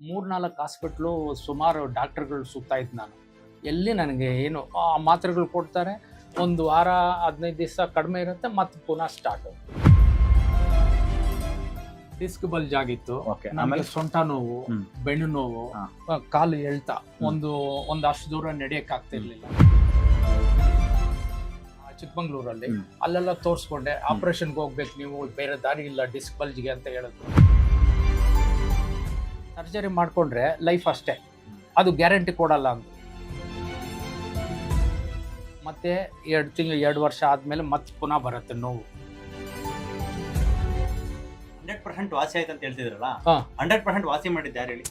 3-4 hospital ಸುಮಾರು ಡಾಕ್ಟರ್ಗಳು ಸುತ್ತಾಯ್ತು ನಾನು. ಎಲ್ಲಿ ನನಗೆ ಏನು ಮಾತ್ರೆಗಳು ಕೊಡ್ತಾರೆ, ಒಂದು ವಾರ 15 ದಿವಸ ಕಡಿಮೆ ಇರುತ್ತೆ, ಮತ್ತೆ ಪುನಃ ಸ್ಟಾರ್ಟು. ಡಿಸ್ಕ್ ಬಲ್ಜ್ ಆಗಿತ್ತು, ಆಮೇಲೆ ಸೊಂಟ ನೋವು, ಬೆನ್ನು ನೋವು, ಕಾಲು ಎಳ್ತ, ಒಂದಷ್ಟು ದೂರ ನಡೆಯಕ್ಕೆ ಆಗ್ತಿರ್ಲಿಲ್ಲ. ಚಿಕ್ಕಮಂಗ್ಳೂರಲ್ಲಿ ಅಲ್ಲೆಲ್ಲ ತೋರಿಸ್ಕೊಂಡೆ, ಆಪರೇಷನ್ಗೆ ಹೋಗ್ಬೇಕು ನೀವು, ಬೇರೆ ದಾರಿ ಇಲ್ಲ ಡಿಸ್ಕ್ ಬಲ್ಜ್ಗೆ ಅಂತ ಹೇಳಿದ್ರು. ಸರ್ಜರಿ ಮಾಡ್ಕೊಂಡ್ರೆ ಲೈಫ್ ಅಷ್ಟೇ, ಅದು ಗ್ಯಾರಂಟಿ ಕೊಡಲ್ಲ ಅಂತ. ಮತ್ತೆ 2 ವರ್ಷ ಆದ್ಮೇಲೆ ಮತ್ತೆ ಪುನಃ ಬರುತ್ತೆ ನೋವು. 100% ವಾಸಿ ಆಯ್ತು ಅಂತ ಹೇಳ್ತಿದ್ರಲ್ಲ, 100% ವಾಸಿ ಮಾಡಿದ್ದು ಯಾರು ಹೇಳಿ?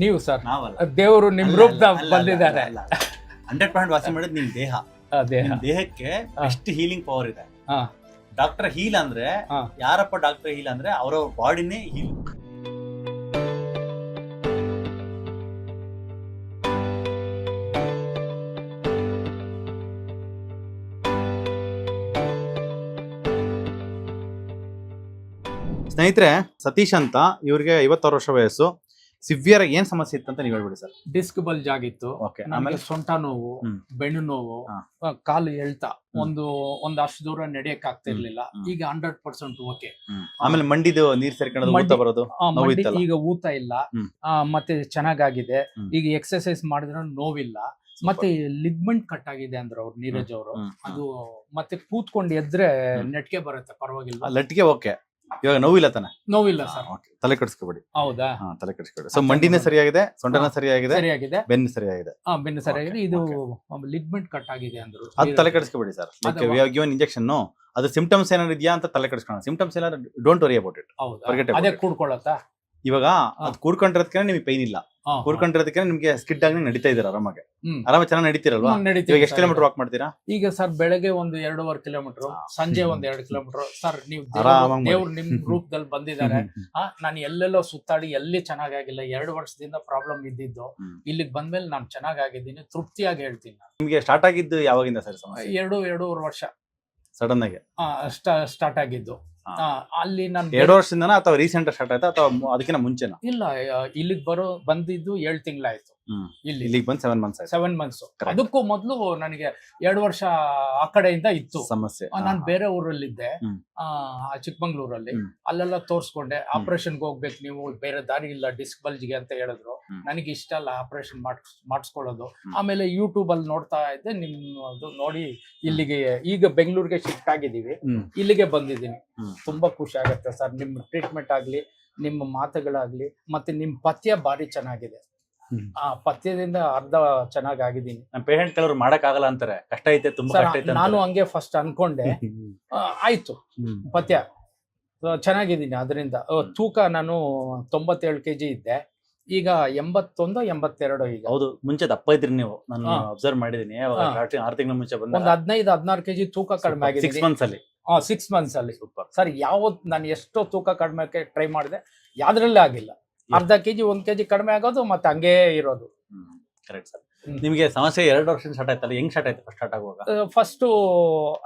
ನೀವು ಸರ್. ನಾವಲ್ಲ, ದೇವರು ನಿಮ್ ರೂಪದಾಗ ಬಂದಿದ್ದಾರೆ. 100% ವಾಸಿ ಮಾಡಿದ್ ನಿಮ್ ದೇಹ. ದೇಹಕ್ಕೆ ಎಷ್ಟು ಹೀಲಿಂಗ್ ಪವರ್ ಇದೆ. ಡಾಕ್ಟರ್ ಹೀಲ್ ಅಂದ್ರೆ ಯಾರಪ್ಪ ಡಾಕ್ಟರ್ ಹೀಲ್ ಅಂದ್ರೆ ಅವರ ಬಾಡಿನೇ ಹೀಲ್. ಸ್ನೇಹಿತರೆ, ಸತೀಶ್ ಅಂತ, ಇವ್ರಿಗೆ 56 ವರ್ಷ ವಯಸ್ಸು. ಸಿವಿಯರ್ ಏನ್ ಸಮಸ್ಯೆ ಇತ್ತು ಅಂತ ನೀವು ಹೇಳ್ಬಿಡಿ ಸರ್. ಡಿಸ್ಕ್ ಬಲ್ಜ್ ಆಗಿತ್ತು, ಆಮೇಲೆ ಸೊಂಟ ನೋವು, ಬೆನ್ನು ನೋವು, ಕಾಲು ಎಳ್ತ, ಒಂದಷ್ಟು ದೂರ ನಡೆಯಕ್ಕೆ ಆಗ್ತಿರ್ಲಿಲ್ಲ. ಈಗ 100% ಓಕೆ. ಆಮೇಲೆ ಮಂಡಿದು ನೀರ್ ಸೇರ್ಕೊಳ್ಳೋದು, ಊತ ಬರೋದು, ಈಗ ಊತ ಇಲ್ಲ, ಮತ್ತೆ ಚೆನ್ನಾಗಾಗಿದೆ. ಈಗ ಎಕ್ಸರ್ಸೈಸ್ ಮಾಡಿದ್ರೆ ನೋವಿಲ್ಲ. ಮತ್ತೆ ಲಿಗ್ಮೆಂಟ್ ಕಟ್ ಆಗಿದೆ ಅಂದ್ರೆ ಅವ್ರು, ನೀರಜ್ ಅವರು, ಅದು ಮತ್ತೆ ಕೂತ್ಕೊಂಡು ಎದ್ರೆ ನೆಟ್ಗೆ ಬರುತ್ತೆ, ಪರವಾಗಿಲ್ಲ. ಲಟ್ಗೆ ಓಕೆ. ಇವಾಗ ನೋವಿಲ್ಲ ತಾನೆ? ನೋವಿಲ್ಲ ಸರ್. ತಲೆ ಕೆಡಿಸ್ಕೋಬೇಡಿ. ಹೌದಾ? ತಲೆ ಕೆಡಿಸ್ಕೋಬೇಡಿ. ಸೊ ಮಂಡಿನೇ ಸರಿಯಾಗಿದೆ, ಸೊಂಟನ ಸರಿಯಾಗಿದೆ, ಬೆನ್ನು ಸರಿಯಾಗಿದೆ. ಬೆನ್ನು ಸರಿಯಾಗಿದೆ. ಇದು ಲಿಗ್ಮೆಂಟ್ ಕಟ್ ಆಗಿದೆ ಅಂದ್ರು. ಅದು ತಲೆ ಕೆಡಿಸ್ಕೋಬೇಡಿ ಸರ್. ಗಿವನ್ ಇಂಜೆಕ್ಷನ್, ಅದು ಸಿಂಪ್ಟಮ್ಸ್ ಏನಾದ್ರು ಇದೆಯಾ ಅಂತ ತಲೆ ಕೆಡಿಸ್ಕೊಳ್ಳೋಣ. ಸಿಂಪ್ಟಮ್ಸ್ ಏನಾದ್ರು ಡೋಂಟ್ ವರಿ ಅಬೌಟ್ ಇಟ್. ಅದೇ ಕೂಡ್ಕೊಳ್ಳತ್ತಾ? ಇವಾಗ ಅದು ಕೂರ್ಕೊಂಡಿರೋದಕ್ಕೆ ನಿಮಗೆ ಪೈನ್ ಇಲ್ಲ, ಕೂರ್ಕೊಂಡಿರೋದಕ್ಕೆ ನಿಮ್ಗೆ ಸ್ಕಿಡ್ ಆಗಿ ನಡೀತಾ ಇದ್ದೀರಾ, ಆರಾಮಾಗಿ ಚೆನ್ನಾಗಿ ನಡೀತಿರಲ್ವಾ? ಇವಾಗ ಎಷ್ಟು ಕಿಲೋಮೀಟರ್ ವಾಕ್ ಮಾಡ್ತೀರಾ? ಈಗ ಸರ್ ಬೆಳಗ್ಗೆ 2.5 ಕಿಲೋಮೀಟರ್, ಸಂಜೆ 2 ಕಿಲೋಮೀಟರ್. ಸರ್ ನೀವು ದೇವ್ರು ನಿಮ್ ರೂಪದಲ್ಲಿ ಬಂದಿದ್ದಾರೆ. ನಾನು ಎಲ್ಲೆಲ್ಲೋ ಸುತ್ತಾಡಿ ಎಲ್ಲಿ ಚೆನ್ನಾಗಿಲ್ಲ, 2 ವರ್ಷದಿಂದ ಪ್ರಾಬ್ಲಮ್ ಇದ್ದಿದ್ದು. ಇಲ್ಲಿಗೆ ಬಂದ್ಮೇಲೆ ನಾನು ಚೆನ್ನಾಗಿದ್ದೀನಿ, ತೃಪ್ತಿಯಾಗಿ ಹೇಳ್ತೀನಿ. ನಿಮ್ಗೆ ಸ್ಟಾರ್ಟ್ ಆಗಿದ್ದು ಯಾವಾಗಿಂದ ಸರ್ ಸಮಸ್ಯೆ? 2.5 ವರ್ಷ ಸಡನ್ ಆಗಿ ಸ್ಟಾರ್ಟ್ ಆಗಿದ್ದು. ಅಲ್ಲಿ ನಾನು 2 ವರ್ಷದಿಂದ ಅಥವಾ ರೀಸೆಂಟ್ ಸ್ಟಾರ್ಟ್ ಆಯ್ತಾ ಅಥವಾ ಅದಕ್ಕಿಂತ ಮುಂಚೆನಾ? ಇಲ್ಲ, ಇಲ್ಲಿಗೆ ಬಂದಿದ್ದು 7 ತಿಂಗಳಾಯ್ತು. ಇಲ್ಲಿಗೆ ಬಂದು 7 ಮಂತ್ಸ್ ಆಯ್ತು. 7 ಮಂತ್ಸ್. ಅದಕ್ಕೂ ಮೊದಲು ನನಗೆ 2 ವರ್ಷ ಆ ಕಡೆಯಿಂದ ಇತ್ತು ಸಮಸ್ಯೆ. ನಾನು ಬೇರೆ ಊರಲ್ಲಿದ್ದೆ, ಚಿಕ್ಕಮಂಗ್ಳೂರಲ್ಲಿ. ಅಲ್ಲೆಲ್ಲ ತೋರಿಸ್ಕೊಂಡೆ, ಆಪರೇಷನ್ಗೆ ಹೋಗ್ಬೇಕು ನೀವು, ಬೇರೆ ದಾರಿ ಇಲ್ಲ ಡಿಸ್ಕ್ ಬಲ್ಜ್ಗೆ ಅಂತ ಹೇಳಿದ್ರು. ನನಗೆ ಇಷ್ಟ ಅಲ್ಲ ಆಪರೇಷನ್ ಮಾಡಿಸ್ಕೊಳ್ಳೋದು. ಆಮೇಲೆ ಯೂಟ್ಯೂಬ್ ಅಲ್ಲಿ ನೋಡ್ತಾ ಇದ್ದೆ, ನಿಮ್ಮದು ನೋಡಿ ಇಲ್ಲಿಗೆ ಈಗ ಬೆಂಗಳೂರಿಗೆ ಶಿಫ್ಟ್ ಆಗಿದ್ದೀವಿ. ಇಲ್ಲಿಗೆ ಬಂದಿದ್ದೀನಿ. ತುಂಬಾ ಖುಷಿ ಆಗುತ್ತೆ ಸರ್. ನಿಮ್ಮ ಟ್ರೀಟ್ಮೆಂಟ್ ಆಗ್ಲಿ, ನಿಮ್ಮ ಮಾತುಗಳಾಗ್ಲಿ, ಮತ್ತೆ ನಿಮ್ ಪಥ್ಯ ಬಾರಿ ಚೆನ್ನಾಗಿದೆ. ಆ ಪಥ್ಯದಿಂದ ಅರ್ಧ ಚೆನ್ನಾಗಿದ್ದೀನಿ. ಪೇಷಂಟ್ ಕೆಲವರು ಮಾಡಕ್ ಆಗಲ್ಲ ಅಂತಾರೆ, ಕಷ್ಟ ಐತೆ, ತುಂಬಾ ಕಷ್ಟ ಐತೆ. ನಾನು ಹಂಗೆ ಫಸ್ಟ್ ಅನ್ಕೊಂಡೆ, ಆಯ್ತು ಪಥ್ಯ ಚೆನ್ನಾಗಿದ್ದೀನಿ. ಅದರಿಂದ ತೂಕ ನಾನು 97 kg ಇದ್ದೆ, ಈಗ 81, 82 ಈಗ. ಹೌದು, ಮುಂಚೆ ದಪ್ಪ ಇದ್ರಿ ನೀವು, ನಾನು ಅಬ್ಸರ್ವ್ ಮಾಡಿದೀನಿ. 6 ತಿಂಗಳ ಮುಂಚೆ ಬಂದ ಒಂದು 15-16 kg ತೂಕ ಕಡಿಮೆ ಆಗಿದೆ 6 ಮಂತ್ಸ್ ಅಲ್ಲಿ. 6 ಮಂತ್ಸ್ ಅಲ್ಲಿ. ಸರ್, ನಾನು ಎಷ್ಟೋ ತೂಕ ಕಡಿಮೆ ಟ್ರೈ ಮಾಡಿದೆ, ಯಾವ್ದ್ರಲ್ಲೇ ಆಗಿಲ್ಲ. ಅರ್ಧ ಕೆಜಿ 1 kg ಕಡಿಮೆ ಆಗೋದು, ಮತ್ತೆ ಹಂಗೇ ಇರೋದು. Correct sir. ನಿಮ್ಗೆ ಸಮಸ್ಯೆ 2 ವರ್ಷ ಸ್ಟಾರ್ಟ್ ಆಯ್ತಲ್ಲ, ಹೆಂಗ್ ಸ್ಟಾರ್ಟ್ ಆಯ್ತು? ಸ್ಟಾರ್ಟ್ ಆಗುವಾಗ ಫಸ್ಟ್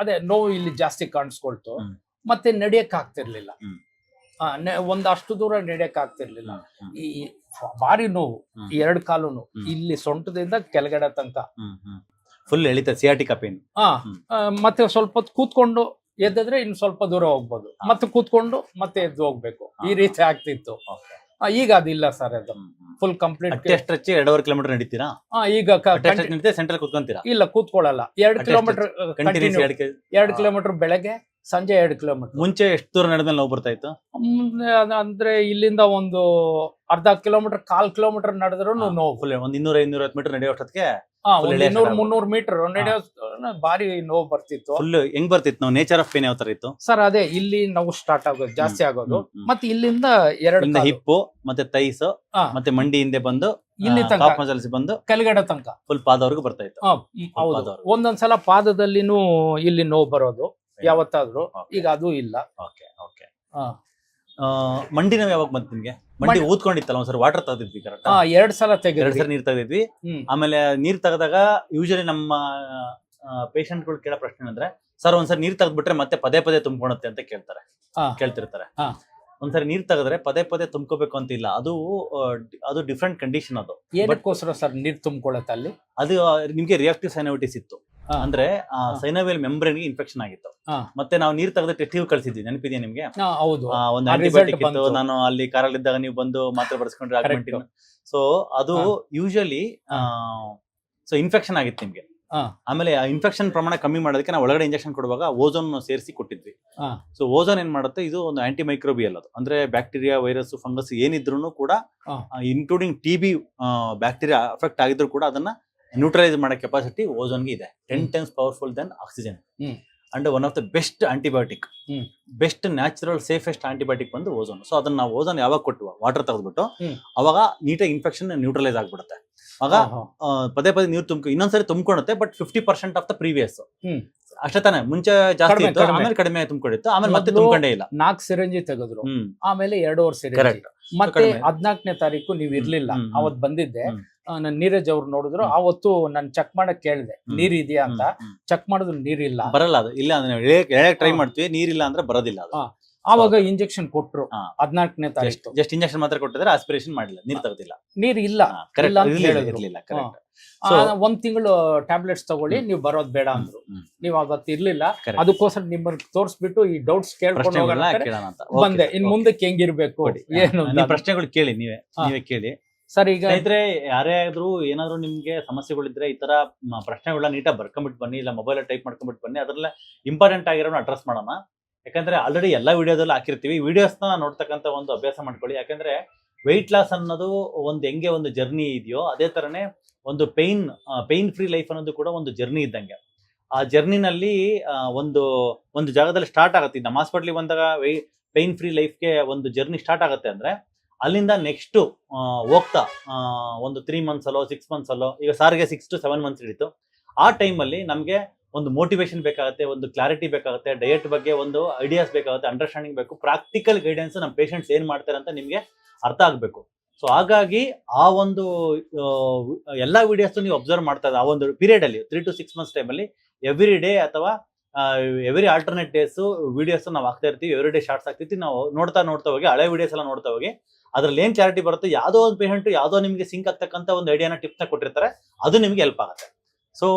ಅದೇ ನೋವು ಇಲ್ಲಿ ಜಾಸ್ತಿ ಕಾಣಿಸ್ಕೊಳ್ತು, ಮತ್ತೆ ನಡೆಯಕ್ ಆಗ್ತಿರ್ಲಿಲ್ಲ. ಒಂದಷ್ಟು ದೂರ ನಡೆಯಕ್ ಆಗ್ತಿರ್ಲಿಲ್ಲ. ಈ ಭಾರಿ ನೋವು, 2 ಕಾಲು ನೋವು, ಇಲ್ಲಿ ಸೊಂಟದಿಂದ ಕೆಳಗಡೆ ತನಕ ಫುಲ್ ಎಳಿತ, ಸಿಯಾಟಿಕಾ ಪೇನ್. ಮತ್ತೆ ಸ್ವಲ್ಪ ಹೊತ್ತು ಕೂತ್ಕೊಂಡು ಎದ್ದಿದ್ರೆ ಇನ್ನು ಸ್ವಲ್ಪ ದೂರ ಹೋಗ್ಬೋದು, ಮತ್ತೆ ಕೂತ್ಕೊಂಡು ಮತ್ತೆ ಎದ್ದು ಹೋಗ್ಬೇಕು, ಈ ರೀತಿ ಆಗ್ತಿತ್ತು. ಈಗ ಅದಿಲ್ಲ ಸರ್, ಅದು ಫುಲ್ ಕಂಪ್ಲೀಟ್. 2.5 ಕಿಲೋಮೀಟರ್ ನಡೀತೀರಾ? ಈಗ ಸೆಂಟ್ರಲ್ ಕೂತ್ಕೊಂತೀರಾ? ಇಲ್ಲ, ಕೂತ್ಕೊಳ್ಳಲ್ಲ. 2 ಕಿಲೋಮೀಟರ್ 2 ಕಿಲೋಮೀಟರ್ ಬೆಳಗ್ಗೆ, ಸಂಜೆ 2 ಕಿಲೋಮೀಟರ್. ಮುಂಚೆ ಎಷ್ಟು ದೂರ ನಡೆದ್ಮೇಲೆ ನೋವು ಬರ್ತಾ ಇತ್ತು? ಅಂದ್ರೆ ಇಲ್ಲಿಂದ ಒಂದು ಅರ್ಧ ಕಿಲೋಮೀಟರ್, 1/4 ಕಿಲೋಮೀಟರ್ ನಡೆದ್ರು ನೋವು. ಫುಲ್ 100-250 ಮೀಟರ್ ನಡೆಯೋಷ್ಟೊತ್ತಿಗೆ 200-300 ಮೀಟರ್ ನಡೆಯೋ ಬಾರಿ ನೋವು ಬರ್ತಿತ್ತು. ಫುಲ್ ಹೆಂಗ್ ಬರ್ತಿತ್ತು? ನಾವು ನೇಚರ್ ಆಫ್ ಪೇನ್ ಯಾವ ತರ ಇತ್ತು ಸರ್? ಅದೇ ಇಲ್ಲಿ ನೋವು ಸ್ಟಾರ್ಟ್ ಆಗೋದು, ಜಾಸ್ತಿ ಆಗೋದು. ಮತ್ತೆ ಇಲ್ಲಿಂದ 2 ಹಿಪ್ಪು, ಮತ್ತೆ ತೈಸ್, ಮತ್ತೆ ಮಂಡಿ ಹಿಂದೆ ಬಂದು ಇಲ್ಲಿ ಟಾಪ್ ಮಸಲ್ಸ್ ಬಂದು ಕೆಳಗಡೆ ತನಕ ಫುಲ್ ಪಾದವರೆಗೂ ಬರ್ತಾ ಇತ್ತು. ಹೌದು, ಒಂದೊಂದ್ಸಲ ಪಾದದಲ್ಲಿನೂ ಇಲ್ಲಿ ನೋವು ಬರೋದು ಯಾವತ್ತಾದ್ರೂ. ಈಗ ಅದು ಇಲ್ಲ. ಮಂಡಿ ನೋವು ಯಾವಾಗ ಬಂತು ನಿಮ್ಗೆ? ಮಂಡಿ ಊದ್ಕೊಂಡಿತ್ತಲ್ಲ, ಒಂದ್ಸರಿ ವಾಟರ್ ತೆಗೆದಿದ್ವಿ. ಕರೆಕ್ಟ್? 2 ಸಲ ತೆಗೆದ್ವಿ. 2 ಸಲ ನೀರ್ ತೆಗೆದಿದ್ವಿ. ಆಮೇಲೆ ನೀರ್ ತೆಗೆದಾಗ ಯೂಶಲಿ ನಮ್ಮ ಪೇಷಂಟ್ ಗಳು ಕೇಳೋ ಪ್ರಶ್ನೆ ಅಂದ್ರೆ, ಸರ್ ಒಂದ್ಸರಿ ನೀರ್ ತೆಗೆದ್ಬಿಟ್ರೆ ಮತ್ತೆ ಪದೇ ಪದೇ ತುಂಬಿಕೊಳ್ಳುತ್ತೆ ಅಂತ ಕೇಳ್ತಿರ್ತಾರೆ. ಒಂದ್ಸರಿ ನೀರ್ ತೆಗೆದ್ರೆ ಪದೇ ಪದೇ ತುಂಬ್ಕೋಬೇಕು ಅಂತ ಇಲ್ಲ, ಅದು ಡಿಫ್ರೆಂಟ್ ಕಂಡೀಷನ್. ಅದು ಏನಕ್ಕೋಸ್ಕರ ಸರ್ ನೀರ್ ತುಂಬಿಕೊಳ್ಳುತ್ತೆ ಅಲ್ಲಿ? ಅದು ನಿಮ್ಗೆ ರಿಯಾಕ್ಟಿವ್ ಸೈನೋವಿಟಿಸ್ ಇತ್ತು ಅಂದ್ರೆ ಸೈನೋವಿಯಲ್ ಮೆಂಬ್ರೇನ್ ಗೆ ಇನ್ಫೆಕ್ಷನ್ ಆಗಿತ್ತು. ಮತ್ತೆ ನಾವು ನೀರ್ ತೆಗೆದ ಟೆಸ್ಟ್ ಟ್ಯೂಬ್ ಕಳ್ಸಿದ್ವಿ, ನೆನಪಿದೆಯಾ ನಿಮ್ಗೆ? ಒಂದು ಆಂಟಿಬಯೋಟಿಕ್ ಇತ್ತು, ನಾನು ಅಲ್ಲಿ ಕಾರಲ್ಲಿ ಇದ್ದಾಗ ನೀವು ಬಂದು ಮಾತ್ರ ಬರ್ಸ್ಕೊಂಡ್ರೆ ಆಗ್ಮೆಂಟಿನ್. ಸೊ ಅದು ಯೂಶಲಿ ಇನ್ಫೆಕ್ಷನ್ ಆಗಿತ್ತು ನಿಮ್ಗೆ. ಆಮೇಲೆ ಇನ್ಫೆಕ್ಷನ್ ಪ್ರಮಾಣ ಕಮ್ಮಿ ಮಾಡೋದಕ್ಕೆ ನಾವು ಒಳಗಡೆ ಇಂಜೆಕ್ಷನ್ ಕೊಡುವಾಗ ಓಝೋನ್ ಸೇರಿಸಿ ಕೊಟ್ಟಿದ್ವಿ. ಸೊ ಓಝೋನ್ ಏನ್ ಮಾಡುತ್ತೆ, ಇದು ಒಂದು ಆಂಟಿ ಮೈಕ್ರೋಬಿಯಲ್. ಅದು ಅಂದ್ರೆ ಬ್ಯಾಕ್ಟೀರಿಯಾ, ವೈರಸ್, ಫಂಗಸ್ ಏನಿದ್ರು ಕೂಡ ಇನ್ಕ್ಲೂಡಿಂಗ್ TB ಬ್ಯಾಕ್ಟೀರಿಯಾ ಅಫೆಕ್ಟ್ ಆಗಿದ್ರು ಕೂಡ ಅದನ್ನ ನ್ಯೂಟ್ರಲೈಸ್ ಮಾಡೋ ಕೆಪಾಸಿಟಿ ಓಝೋನ್ಗೆ ಇದೆ. 10 times powerful then oxygen. And one of the best antibiotic, best natural safest antibiotic ಬಂದು ಓಝೋನ್. ಸೊ ಅದನ್ನ ನಾವು ಓಝೋನ್ ಯಾವಾಗ ಕೊಟ್ಟು ವಾಟರ್ ತೆಗೆದ್ಬಿಟ್ಟು ಅವಾಗ ನೀಟಾಗಿ ಇನ್ಫೆಕ್ಷನ್ ನ್ಯೂಟ್ರಲೈಸ್ ಆಗ್ಬಿಡುತ್ತೆ. ಆಗ ಪದೇ ಪದೇ ನೀರು ಇನ್ನೊಂದ್ಸರಿ ತುಂಬ್ಕೊಳುತ್ತೆ, ಬಟ್ 50% ಆಫ್ ದ ಪ್ರೀವಿಯಸ್ ಅಷ್ಟೇ ತಾನೆ. ಮುಂಚೆ ಜಾಸ್ತಿ ಇತ್ತು, ಆಮೇಲೆ ಕಡಿಮೆ ತುಂಬ್ಕೊಂಡಿತ್ತು, ಆಮೇಲೆ ಮತ್ತೆ ತುಂಬ್ಕೊಂಡೇ ಇಲ್ಲ. 4 ಸಿರಂಜಿ ತೆಗೆದ್ರು, ಆಮೇಲೆ 2 ಸಿರಂಜಿ. ಮತ್ತೆ 14ನೇ ತಾರೀಕು ನೀವ್ ಇರ್ಲಿಲ್ಲ, ಅವತ್ ಬಂದಿದ್ದೆ. ನನ್ ನೀರಜ್ ಅವ್ರು ನೋಡಿದ್ರು, ಅವತ್ತು ನಾನು ಚೆಕ್ ಮಾಡಕ್ ಕೇಳಿದೆ ನೀರ್ ಇದೆಯಾ ಅಂತ. ಚೆಕ್ ಮಾಡಿದ್ರು ನೀರಿಲ್ಲ, ಬರಲ್ಲ. ಅದು ಇಲ್ಲ ಟ್ರೈ ಮಾಡ್ತೀವಿ, ನೀರಿಲ್ಲ ಅಂದ್ರೆ ಬರೋದಿಲ್ಲ. ಆವಾಗ ಇಂಜೆಕ್ಷನ್ ಕೊಟ್ರು 14ನೇ ತಾರೀಕು. ಜಸ್ಟ್ ಇಂಜೆಕ್ಷನ್ ಮಾತ್ರ ಕೊಟ್ಟಿದ್ರೆ ಆಸ್ಪಿರೇಷನ್ ಮಾಡಿಲ್ಲ, ನೀರ್ ತೆಗೆದಿಲ್ಲ. ನೀರ್ ಇಲ್ಲ, 1 ತಿಂಗಳು ಟ್ಯಾಬ್ಲೆಟ್ಸ್ ತಗೊಳ್ಳಿ, ನೀವು ಬರೋದ್ ಬೇಡ ಅಂದ್ರು. ನೀವ್ ಅವತ್ತು ಇರ್ಲಿಲ್ಲ, ಅದಕ್ಕೋಸ್ಕರ ನಿಮ್ಮನ್ನ ತೋರ್ಸ್ಬಿಟ್ಟು ಈ ಡೌಟ್ಸ್ ಕೇಳ್ಕೊಂಡು ಹೋಗೋಣ ಬಂದೆ. ಇನ್ ಮುಂದಕ್ಕೆ ಹೆಂಗಿರ್ಬೇಕು ಏನು ಪ್ರಶ್ನೆಗಳು ಕೇಳಿ, ನೀವೇ ಕೇಳಿ ಸರ್. ಈಗ ಇದ್ರೆ ಯಾರೇ ಆದ್ರೂ ಏನಾದ್ರು ನಿಮ್ಗೆ ಸಮಸ್ಯೆಗಳಿದ್ರೆ ಈ ತರ ಪ್ರಶ್ನೆಗಳನ್ನ ನೀಟಾಗಿ ಬರ್ಕೊಂಡ್ಬಿಟ್ಟು ಬನ್ನಿ, ಇಲ್ಲ ಮೊಬೈಲ್ ಟೈಪ್ ಮಾಡ್ಕೊಂಡ್ಬಿಟ್ಟು ಬನ್ನಿ. ಅದ್ರಲ್ಲ ಇಂಪಾರ್ಟೆಂಟ್ ಆಗಿರೋನ ಅಡ್ರೆಸ್ ಮಾಡೋಣ. ಯಾಕಂದ್ರೆ ಆಲ್ರೆಡಿ ಎಲ್ಲಾ ವಿಡಿಯೋದಲ್ಲಿ ಹಾಕಿರ್ತೀವಿ, ವಿಡಿಯೋಸ್ನ ನೋಡ್ತಕ್ಕಂಥ ಒಂದು ಅಭ್ಯಾಸ ಮಾಡ್ಕೊಳ್ಳಿ. ಯಾಕಂದ್ರೆ ವೆಯ್ಟ್ ಲಾಸ್ ಅನ್ನೋದು ಹೆಂಗೆ ಒಂದು ಜರ್ನಿ ಇದೆಯೋ, ಅದೇ ತರನೇ ಒಂದು ಪೈನ್ ಫ್ರೀ ಲೈಫ್ ಅನ್ನೋದು ಕೂಡ ಒಂದು ಜರ್ನಿ ಇದ್ದಂಗೆ. ಆ ಜರ್ನಿನಲ್ಲಿ ಒಂದು ಜಾಗದಲ್ಲಿ ಸ್ಟಾರ್ಟ್ ಆಗುತ್ತೆ. ನಮ್ಮ ಹಾಸ್ಪಿಟ್ಲಿಗೆ ಬಂದಾಗ ಪೈನ್ ಫ್ರೀ ಲೈಫ್ಗೆ ಒಂದು ಜರ್ನಿ ಸ್ಟಾರ್ಟ್ ಆಗುತ್ತೆ ಅಂದ್ರೆ, ಅಲ್ಲಿಂದ ನೆಕ್ಸ್ಟ್ ಹೋಗ್ತಾ ಒಂದು 3 months ಅಲ್ಲೋ 6 months ಅಲ್ಲೋ, ಈಗ ಸಾರಿಗೆ 6 to 7 months ಹಿಡಿತು. ಆ ಟೈಮಲ್ಲಿ ನಮಗೆ ಒಂದು ಮೋಟಿವೇಶನ್ ಬೇಕಾಗುತ್ತೆ, ಒಂದು ಕ್ಲಾರಿಟಿ ಬೇಕಾಗುತ್ತೆ, ಡಯಟ್ ಬಗ್ಗೆ ಒಂದು ಐಡಿಯಾಸ್ ಬೇಕಾಗುತ್ತೆ, ಅಂಡರ್ಸ್ಟ್ಯಾಂಡಿಂಗ್ ಬೇಕು, ಪ್ರಾಕ್ಟಿಕಲ್ ಗೈಡೆನ್ಸ್ ನಮ್ಮ ಪೇಷಂಟ್ಸ್ ಏನ್ ಮಾಡ್ತಾರೆ ಅಂತ ನಿಮ್ಗೆ ಅರ್ಥ ಆಗ್ಬೇಕು. ಸೊ ಹಾಗಾಗಿ ಆ ಒಂದು ಎಲ್ಲಾ ವಿಡಿಯೋಸ್ ನೀವು ಅಬ್ಸರ್ವ್ ಮಾಡ್ತಾ ಇದ್ದ ಆ ಒಂದು ಪೀರಿಯಡ್ ಅಲ್ಲಿ 3 to 6 months ಟೈಮಲ್ಲಿ ಎವ್ರಿ ಡೇ ಅಥವಾ ಎವ್ರಿ ಆಲ್ಟರ್ನೇಟ್ ಡೇಸ್ ವಿಡಿಯೋಸ್ ನಾವು ಹಾಕ್ತಾ ಇರ್ತೀವಿ. ಎವ್ರಿ ಡೇ ಶಾರ್ಟ್ಸ್ ಹಾಕ್ತಿರ್ತೀವಿ. ನಾವು ನೋಡ್ತಾ ಹೋಗಿ ಹಳೆ ವಿಡಿಯೋಸ್ ಎಲ್ಲ ನೋಡ್ತಾ ಹೋಗಿ ಅದ್ರಲ್ಲಿ ಏನ್ ಕ್ಲಾರಿಟಿ ಬರುತ್ತೆ, ಯಾವುದೋ ಒಂದು ಪೇಷಂಟ್ ಯಾವುದೋ ನಿಮ್ಗೆ ಸಿಂಕ್ ಆಗ್ತಕ್ಕಂಥ ಒಂದು ಐಡಿಯಾನ ಟಿಪ್ಸ್ನ ಕೊಟ್ಟಿರ್ತಾರೆ, ಅದು ನಿಮ್ಗೆ ಹೆಲ್ಪ್ ಆಗುತ್ತೆ. ಸೊ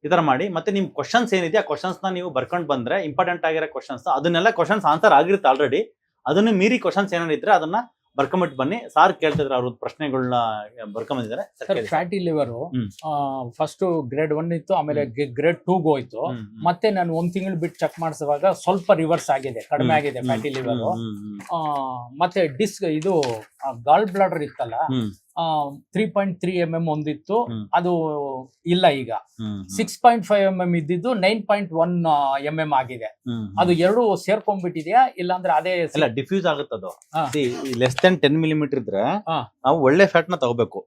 ಈ ತರ ಮಾಡಿ. ಮತ್ತೆ ನಿಮ್ ಕ್ವಶನ್ಸ್ ಏನಿದೆ ಆ ಕ್ವಶನ್ಸ್ ನ ನೀವು ಬರ್ಕೊಂಡು ಬಂದ್ರೆ, ಇಂಪಾರ್ಟೆಂಟ್ ಆಗಿರೋ ಕ್ವಶನ್ಸ್, ಅದನ್ನೆಲ್ಲ ಕ್ವಶನ್ಸ್ ಆನ್ಸರ್ ಆಗಿರುತ್ತೆ ಆಲ್ರೆಡಿ. ಅದನ್ನು ಮೀರಿ ಕ್ವಶನ್ಸ್ ಏನಿದ್ರೆ ಅದನ್ನ ಬರ್ಕೊಂಬಿಟ್ಟು ಬನ್ನಿ. ಸಾರ್ ಕೇಳ್ತಿದ್ರೆ ಅವ್ರ ಪ್ರಶ್ನೆಗಳನ್ನ ಬರ್ಕೊಂಬಂದಿದ್ದಾರೆ. ಫ್ಯಾಟಿ ಲಿವರ್ ಫಸ್ಟ್ ಗ್ರೇಡ್ 1 ಇತ್ತು, ಆಮೇಲೆ ಗ್ರೇಡ್ 2 ಹೋಯ್ತು. ಮತ್ತೆ ನಾನು 1 ತಿಂಗಳು ಬಿಟ್ಟು ಚೆಕ್ ಮಾಡಿಸುವಾಗ ಸ್ವಲ್ಪ ರಿವರ್ಸ್ ಆಗಿದೆ, ಕಡಿಮೆ ಆಗಿದೆ ಫ್ಯಾಟಿ ಲಿವರ್. ಮತ್ತೆ ಡಿಸ್ಕ್ ಇದು ಗಾಲ್ ಬ್ಲಾಡರ್ ಇತ್ತಲ್ಲ, 3.3 mm ಒಂದಿತ್ತು, ಅದು ಇಲ್ಲ. ಈಗ 6.5 mm ಇದ್ದಿದ್ದು 9.1 mm ಆಗಿದೆ. ಅದು ಎರಡು ಸೇರ್ಕೊಂಡ್ಬಿಟ್ಟಿದ್ಯಾ, ಇಲ್ಲಾಂದ್ರೆ ಅದೇ ಡಿಫ್ಯೂಸ್ ಆಗುತ್ತೆ. ಅದು ಲೆಸ್ ದೆನ್ 10 mm ಇದ್ರೆ ನಾವು ಒಳ್ಳೆ ಫ್ಯಾಟ್ ನ ತಗೋಬೇಕು.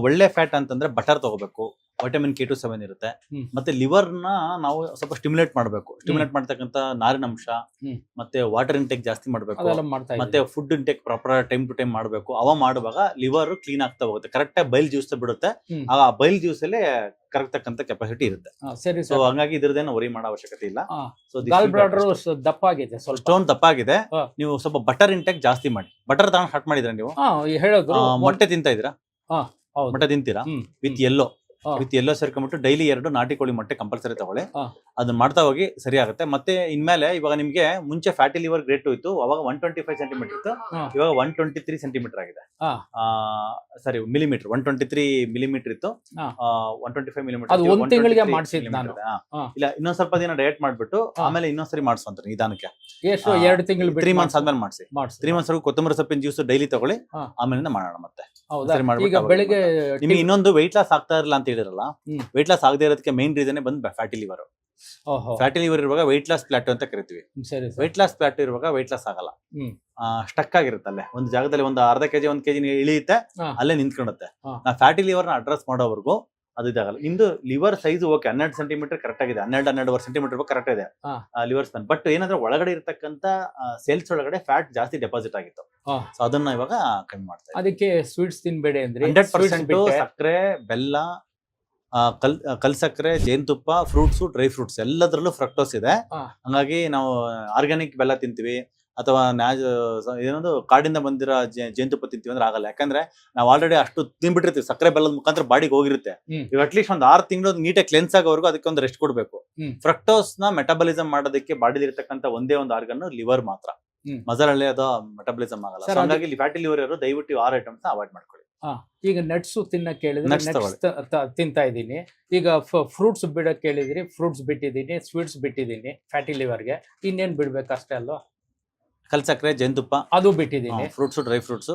ಒಳ್ಳೆ ಫ್ಯಾಟ್ ಅಂತಂದ್ರೆ ಬಟರ್ ತಗೋಬೇಕು, ವಿಟಮಿನ್ K27 ಇರುತ್ತೆ. ಮತ್ತೆ ಲಿವರ್ ನ ನಾವು ಸ್ವಲ್ಪ ಸ್ಟಿಮ್ಯುಲೇಟ್ ಮಾಡಬೇಕು. ಸ್ಟಿಮ್ಯುಲೇಟ್ ಮಾಡ್ತಕ್ಕಂಥ ನಾರಿನಂಶ, ಮತ್ತೆ ವಾಟರ್ ಇಂಟೇಕ್ ಜಾಸ್ತಿ ಮಾಡಬೇಕು, ಮತ್ತೆ food intake proper time to time ಮಾಡಬೇಕು. ಅವ ಮಾಡುವಾಗ ಲಿವರ್ ಕ್ಲೀನ್ ಆಗ್ತಾ ಹೋಗುತ್ತೆ, ಕರೆಕ್ಟ್ ಆಗಿ ಬೈಲ್ ಜ್ಯೂಸ್ ಬಿಡುತ್ತೆ. ಆ ಬೈಲ್ ಜ್ಯೂಸ್ ಅಲ್ಲೇ ಕರಗ್ತಕ್ಕಂಥ ಕೆಪಾಸಿಟಿ ಇರುತ್ತೆ. ಸೊ ಹಂಗಾಗಿ ಇದ್ರದ್ದೇನು ವರಿ ಮಾಡೋ ಅವಶ್ಯಕತೆ ಇಲ್ಲ. ಸೊ ದಪ್ಪ ಆಗಿದೆ, ಸ್ವಲ್ಪ ಸ್ಟೋನ್ ದಪ್ಪ ಆಗಿದೆ. ನೀವು ಸ್ವಲ್ಪ ಬಟರ್ ಇಂಟೇಕ್ ಜಾಸ್ತಿ ಮಾಡಿ. ಬಟರ್ ತಗೊಂಡು ಸ್ಟಾರ್ಟ್ ಮಾಡಿದ್ರೆ ನೀವು ಮೊಟ್ಟೆ ತಿಂತಾ ಇದ್ದೀರಾ? ಮೊಟ್ಟೆ ತಿಂತೀರಾ? ವಿತ್ ಎಲ್ಲೋ ಸೇರ್ಕೊಂಡ್ಬಿಟ್ಟು ಡೈಲಿ 2 ನಾಟಿ ಕೋಳಿ ಮೊಟ್ಟೆ ಕಂಪಲ್ಸರಿ ತಗೊಳ್ಳಿ. ಅದನ್ನ ಮಾಡ್ತಾ ಹೋಗಿ ಸರಿ ಆಗುತ್ತೆ. ಮತ್ತೆ ಇನ್ಮೇಲೆ ಇವಾಗ ನಿಮ್ಗೆ ಮುಂಚೆ ಫ್ಯಾಟಿ ಲಿವರ್ ಗ್ರೇಡ್ 2 ಇತ್ತು, ಅವಾಗ 125 cm ಇತ್ತು, ಇವಾಗ 123 cm ಆಗಿದೆ. ಸಾರಿ ಮಿಲಿಮೀಟರ್ 123 mm ಇತ್ತು, 125 mm. ಇಲ್ಲ, ಇನ್ನೊಂದ್ ಸ್ವಲ್ಪ ದಿನ ಡಯಟ್ ಮಾಡ್ಬಿಟ್ಟು ಆಮೇಲೆ ಇನ್ನೊಂದ್ಸರಿ ಮಾಡಿಸುವಂತ ನಿಧಾನಕ್ಕೆ 2 ತಿಂಗಳು 3 months ಆದ್ಮೇಲೆ ಮಾಡಿಸಿ. 3 months ಕೊತ್ತಂಬರಿ ಸೊಪ್ಪಿನ ಜ್ಯೂಸ್ ಡೈಲಿ ತಗೊಳ್ಳಿ, ಆಮೇಲೆ ಮಾಡೋಣ. ಮತ್ತೆ ಬೆಳಿಗ್ಗೆ ನಿಮಗೆ ಇನ್ನೊಂದು ವೆಯ್ಟ್ ಲಾಸ್ ಆಗ್ತಾ ಇರಲ್ಲ ಅಂತ ಹೇಳಿರಲ್ಲ, ವೆಯ್ಟ್ ಲಾಸ್ ಆಗದೆ ಇರೋದಕ್ಕೆ ಮೇನ್ ರೀಸನ್ ಬಂದು ಫ್ಯಾಟಿ ಲಿವರ್. ಫ್ಯಾಟಿ ಲಿವರ್ ಇರುವಾಗ ವೆಯ್ಟ್ ಲಾಸ್ ಪ್ಲಾಟು ಅಂತ ಕರಿತೀವಿ. ವೆಯ್ಟ್ ಲಾಸ್ ಪ್ಲಾಟು ಇರುವಾಗ ವೆಯ್ಟ್ ಲಾಸ್ ಆಗಲ್ಲ, ಸ್ಟಕ್ ಆಗಿರುತ್ತೆ ಅಲ್ಲೇ ಒಂದು ಜಾಗದಲ್ಲಿ. ಒಂದು ಅರ್ಧ ಕೆಜಿ 1 kg ಇಳಿಯುತ್ತೆ, ಅಲ್ಲೇ ನಿಂತ್ಕೊಳ್ಳುತ್ತೆ. ನಾ ಫ್ಯಾಟಿ ಲಿವರ್ ನ ಅಡ್ರೆಸ್ ಮಾಡೋವರೆಗೂ ಅದು ಇದಾಗಲ್ಲ. ಇಂದು liver size okay 12 cm correct ಆಗಿದೆ, 12-12.5 cm ಕರೆಕ್ಟ್ ಇದೆ ಲಿವರ್ ಸ್ಪ್ಯಾನ್. ಬಟ್ ಏನಂದ್ರೆ ಒಳಗಡೆ ಇರತಕ್ಕಂತ ಸೇಲ್ಸ್ ಒಳಗಡೆ ಫ್ಯಾಟ್ ಜಾಸ್ತಿ ಡೆಪಾಸಿಟ್ ಆಗಿತ್ತು. ಸೊ ಅದನ್ನ ಇವಾಗ ಕಮ್ಮಿ ಮಾಡ್ತಾ ಇದ್ದೀವಿ. ಅದಕ್ಕೆ ಸ್ವೀಟ್ಸ್ ತಿನ್ಬೇಡಿ ಅಂದ್ರೆ 100% ಸಕ್ಕರೆ, ಬೆಲ್ಲ, ಕಲ್ ಸಕ್ಕರೆ, ಜೇನುತುಪ್ಪ, ಫ್ರೂಟ್ಸ್, ಡ್ರೈ ಫ್ರೂಟ್ಸ್ ಎಲ್ಲದರಲ್ಲೂ ಫ್ರಕ್ಟೋಸ್ ಇದೆ. ಹಂಗಾಗಿ ನಾವು ಆರ್ಗ್ಯಾನಿಕ್ ಬೆಲ್ಲ ತಿಂತೀವಿ, ಅಥವಾ ಏನೊಂದು ಕಾಡಿಂದ ಬಂದಿರೋ ಜೇನುತುಪ್ಪ ತಿಂತೀವಿ ಅಂದ್ರೆ ಆಗಲ್ಲ. ಯಾಕಂದ್ರೆ ನಾವು ಆಲ್ರೆಡಿ ಅಷ್ಟು ತಿನ್ಬಿಟ್ಟಿರ್ತೀವಿ, ಸಕ್ಕರೆ ಬೆಲ್ಲದ ಮುಖಾಂತರ ಬಾಡಿಗೆ ಹೋಗಿರುತ್ತೆ. ಇವ್ ಅಟ್ಲೀಸ್ಟ್ ಒಂದು 6 ತಿಂಗಳು ನೀಟಾಗಿ ಕ್ಲೆನ್ಸ್ ಆಗೋವರೆಗೂ ಅದಕ್ಕೆ ಒಂದು ರೆಸ್ಟ್ ಕೊಡ್ಬೇಕು. ಫ್ರಕ್ಟೋಸ್ ನ ಮೆಟಾಬಲಿಸಮ್ ಮಾಡೋದಕ್ಕೆ ಬಾಡಿಲಿ ಇರತಕ್ಕಂತ ಒಂದೇ ಒಂದು ಆರ್ಗನ್ ಲಿವರ್ ಮಾತ್ರ. ಮಜಲ್ ಅಲ್ಲಿ ಅದು ಮೆಟಾಬಲಿಸಮ್ ಆಗಲ್ಲ. ಹಾಗಾಗಿ ಫ್ಯಾಟಿ ಲಿವರ್ ಇರೋ ದಯವಿಟ್ಟು 6 ಐಟಮ್ಸ್ ನ ಅವಾಯ್ಡ್ ಮಾಡ್ಕೊಳ್ಳಿ. ಈಗ ನಟ್ಸ್ ತಿನ್ನಕ್ ಹೇಳಿದ್ರೆ ನಟ್ಸ್ ತಿಂತಾ ಇದ್ದೀನಿ. ಈಗ ಫ್ರೂಟ್ಸ್ ಬಿಡಕ್ ಹೇಳಿದ್ರಿ, ಫ್ರೂಟ್ಸ್ ಬಿಟ್ಟಿದ್ದೀನಿ, ಸ್ವೀಟ್ಸ್ ಬಿಟ್ಟಿದ್ದೀನಿ ಫ್ಯಾಟಿ ಲಿವರ್ಗೆ. ಇನ್ನೇನ್ ಬಿಡ್ಬೇಕು ಅಷ್ಟೇ ಅಲ್ವಾ? ಕಲ್ಸಕ್ರೆ, ಜೇನುತುಪ್ಪ ಅದು ಬಿಟ್ಟಿದ್ದೀನಿ. ಫ್ರೂಟ್ಸ್, ಡ್ರೈ ಫ್ರೂಟ್ಸ್,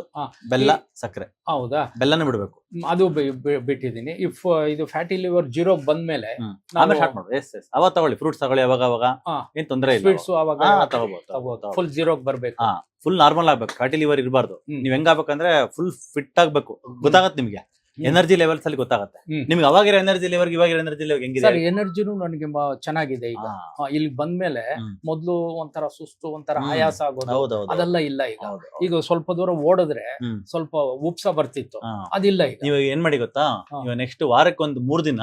ಬೆಲ್ಲ, ಸಕ್ಕರೆ. ಹೌದಾ? ಬೆಲ್ಲನೇ ಬಿಡ್ಬೇಕು, ಅದು ಬಿಟ್ಟಿದ್ದೀನಿ. ಇಫ್ ಇದು ಫ್ಯಾಟಿ ಲಿವರ್ 0 ಬಂದ್ಮೇಲೆ ಸ್ಟಾರ್ಟ್ ಮಾಡ್ಬೋದು. ಅವಾಗ ತಗೊಳ್ಳಿ, ಫ್ರೂಟ್ಸ್ ತಗೊಳ್ಳಿ ಅವಾಗ, ಏನ್ ತೊಂದರೆ ಇಲ್ಲ. ಸ್ವೀಟ್ಸ್ ಅವಾಗ ಫುಲ್ 0 ಬರ್ಬೇಕು, ಫುಲ್ ನಾರ್ಮಲ್ ಆಗ್ಬೇಕು. ಫ್ಯಾಟಿ ಲಿವರ್ ಇರಬಾರ್ದು. ನೀವ್ ಹೆಂಗಾಗ್ಬೇಕಂದ್ರೆ ಫುಲ್ ಫಿಟ್ ಆಗ್ಬೇಕು. ಗೊತ್ತಾಗತ್ತೆ ನಿಮ್ಗೆ, ಎನರ್ಜಿ ಲೆವೆಲ್ಸ್ ಅಲ್ಲಿ ಗೊತ್ತಾಗುತ್ತೆ ನಿಮ್ಗೆ. ಅವಾಗಿರೋ ಎನರ್ಜಿ ಲೆವೆಲ್ ಇವಾಗಿರೋ ಎನರ್ಜಿ ಲೆವೆಲ್ ಹೆಂಗಿದೆ? ಎನರ್ಜಿನೂ ನನಗೆ ಚೆನ್ನಾಗಿದೆ ಈಗ. ಇಲ್ಲಿ ಬಂದ್ಮೇಲೆ ಮೊದ್ಲು ಒಂಥರ ಸುಸ್ತು, ಒಂಥರ ಆಯಾಸ ಆಗೋದು ಅದೆಲ್ಲ ಇಲ್ಲ ಈಗ. ಈಗ ಸ್ವಲ್ಪ ದೂರ ಓಡಿದ್ರೆ ಸ್ವಲ್ಪ ಉಪ್ಸ ಬರ್ತಿತ್ತು, ಅದಿಲ್ಲ ಈಗ. ನೀವು ಏನ್ ಮಾಡಿ ಗೊತ್ತಾ, ನೀವು ನೆಕ್ಸ್ಟ್ ವಾರಕ್ಕೆ ಒಂದು 3 ದಿನ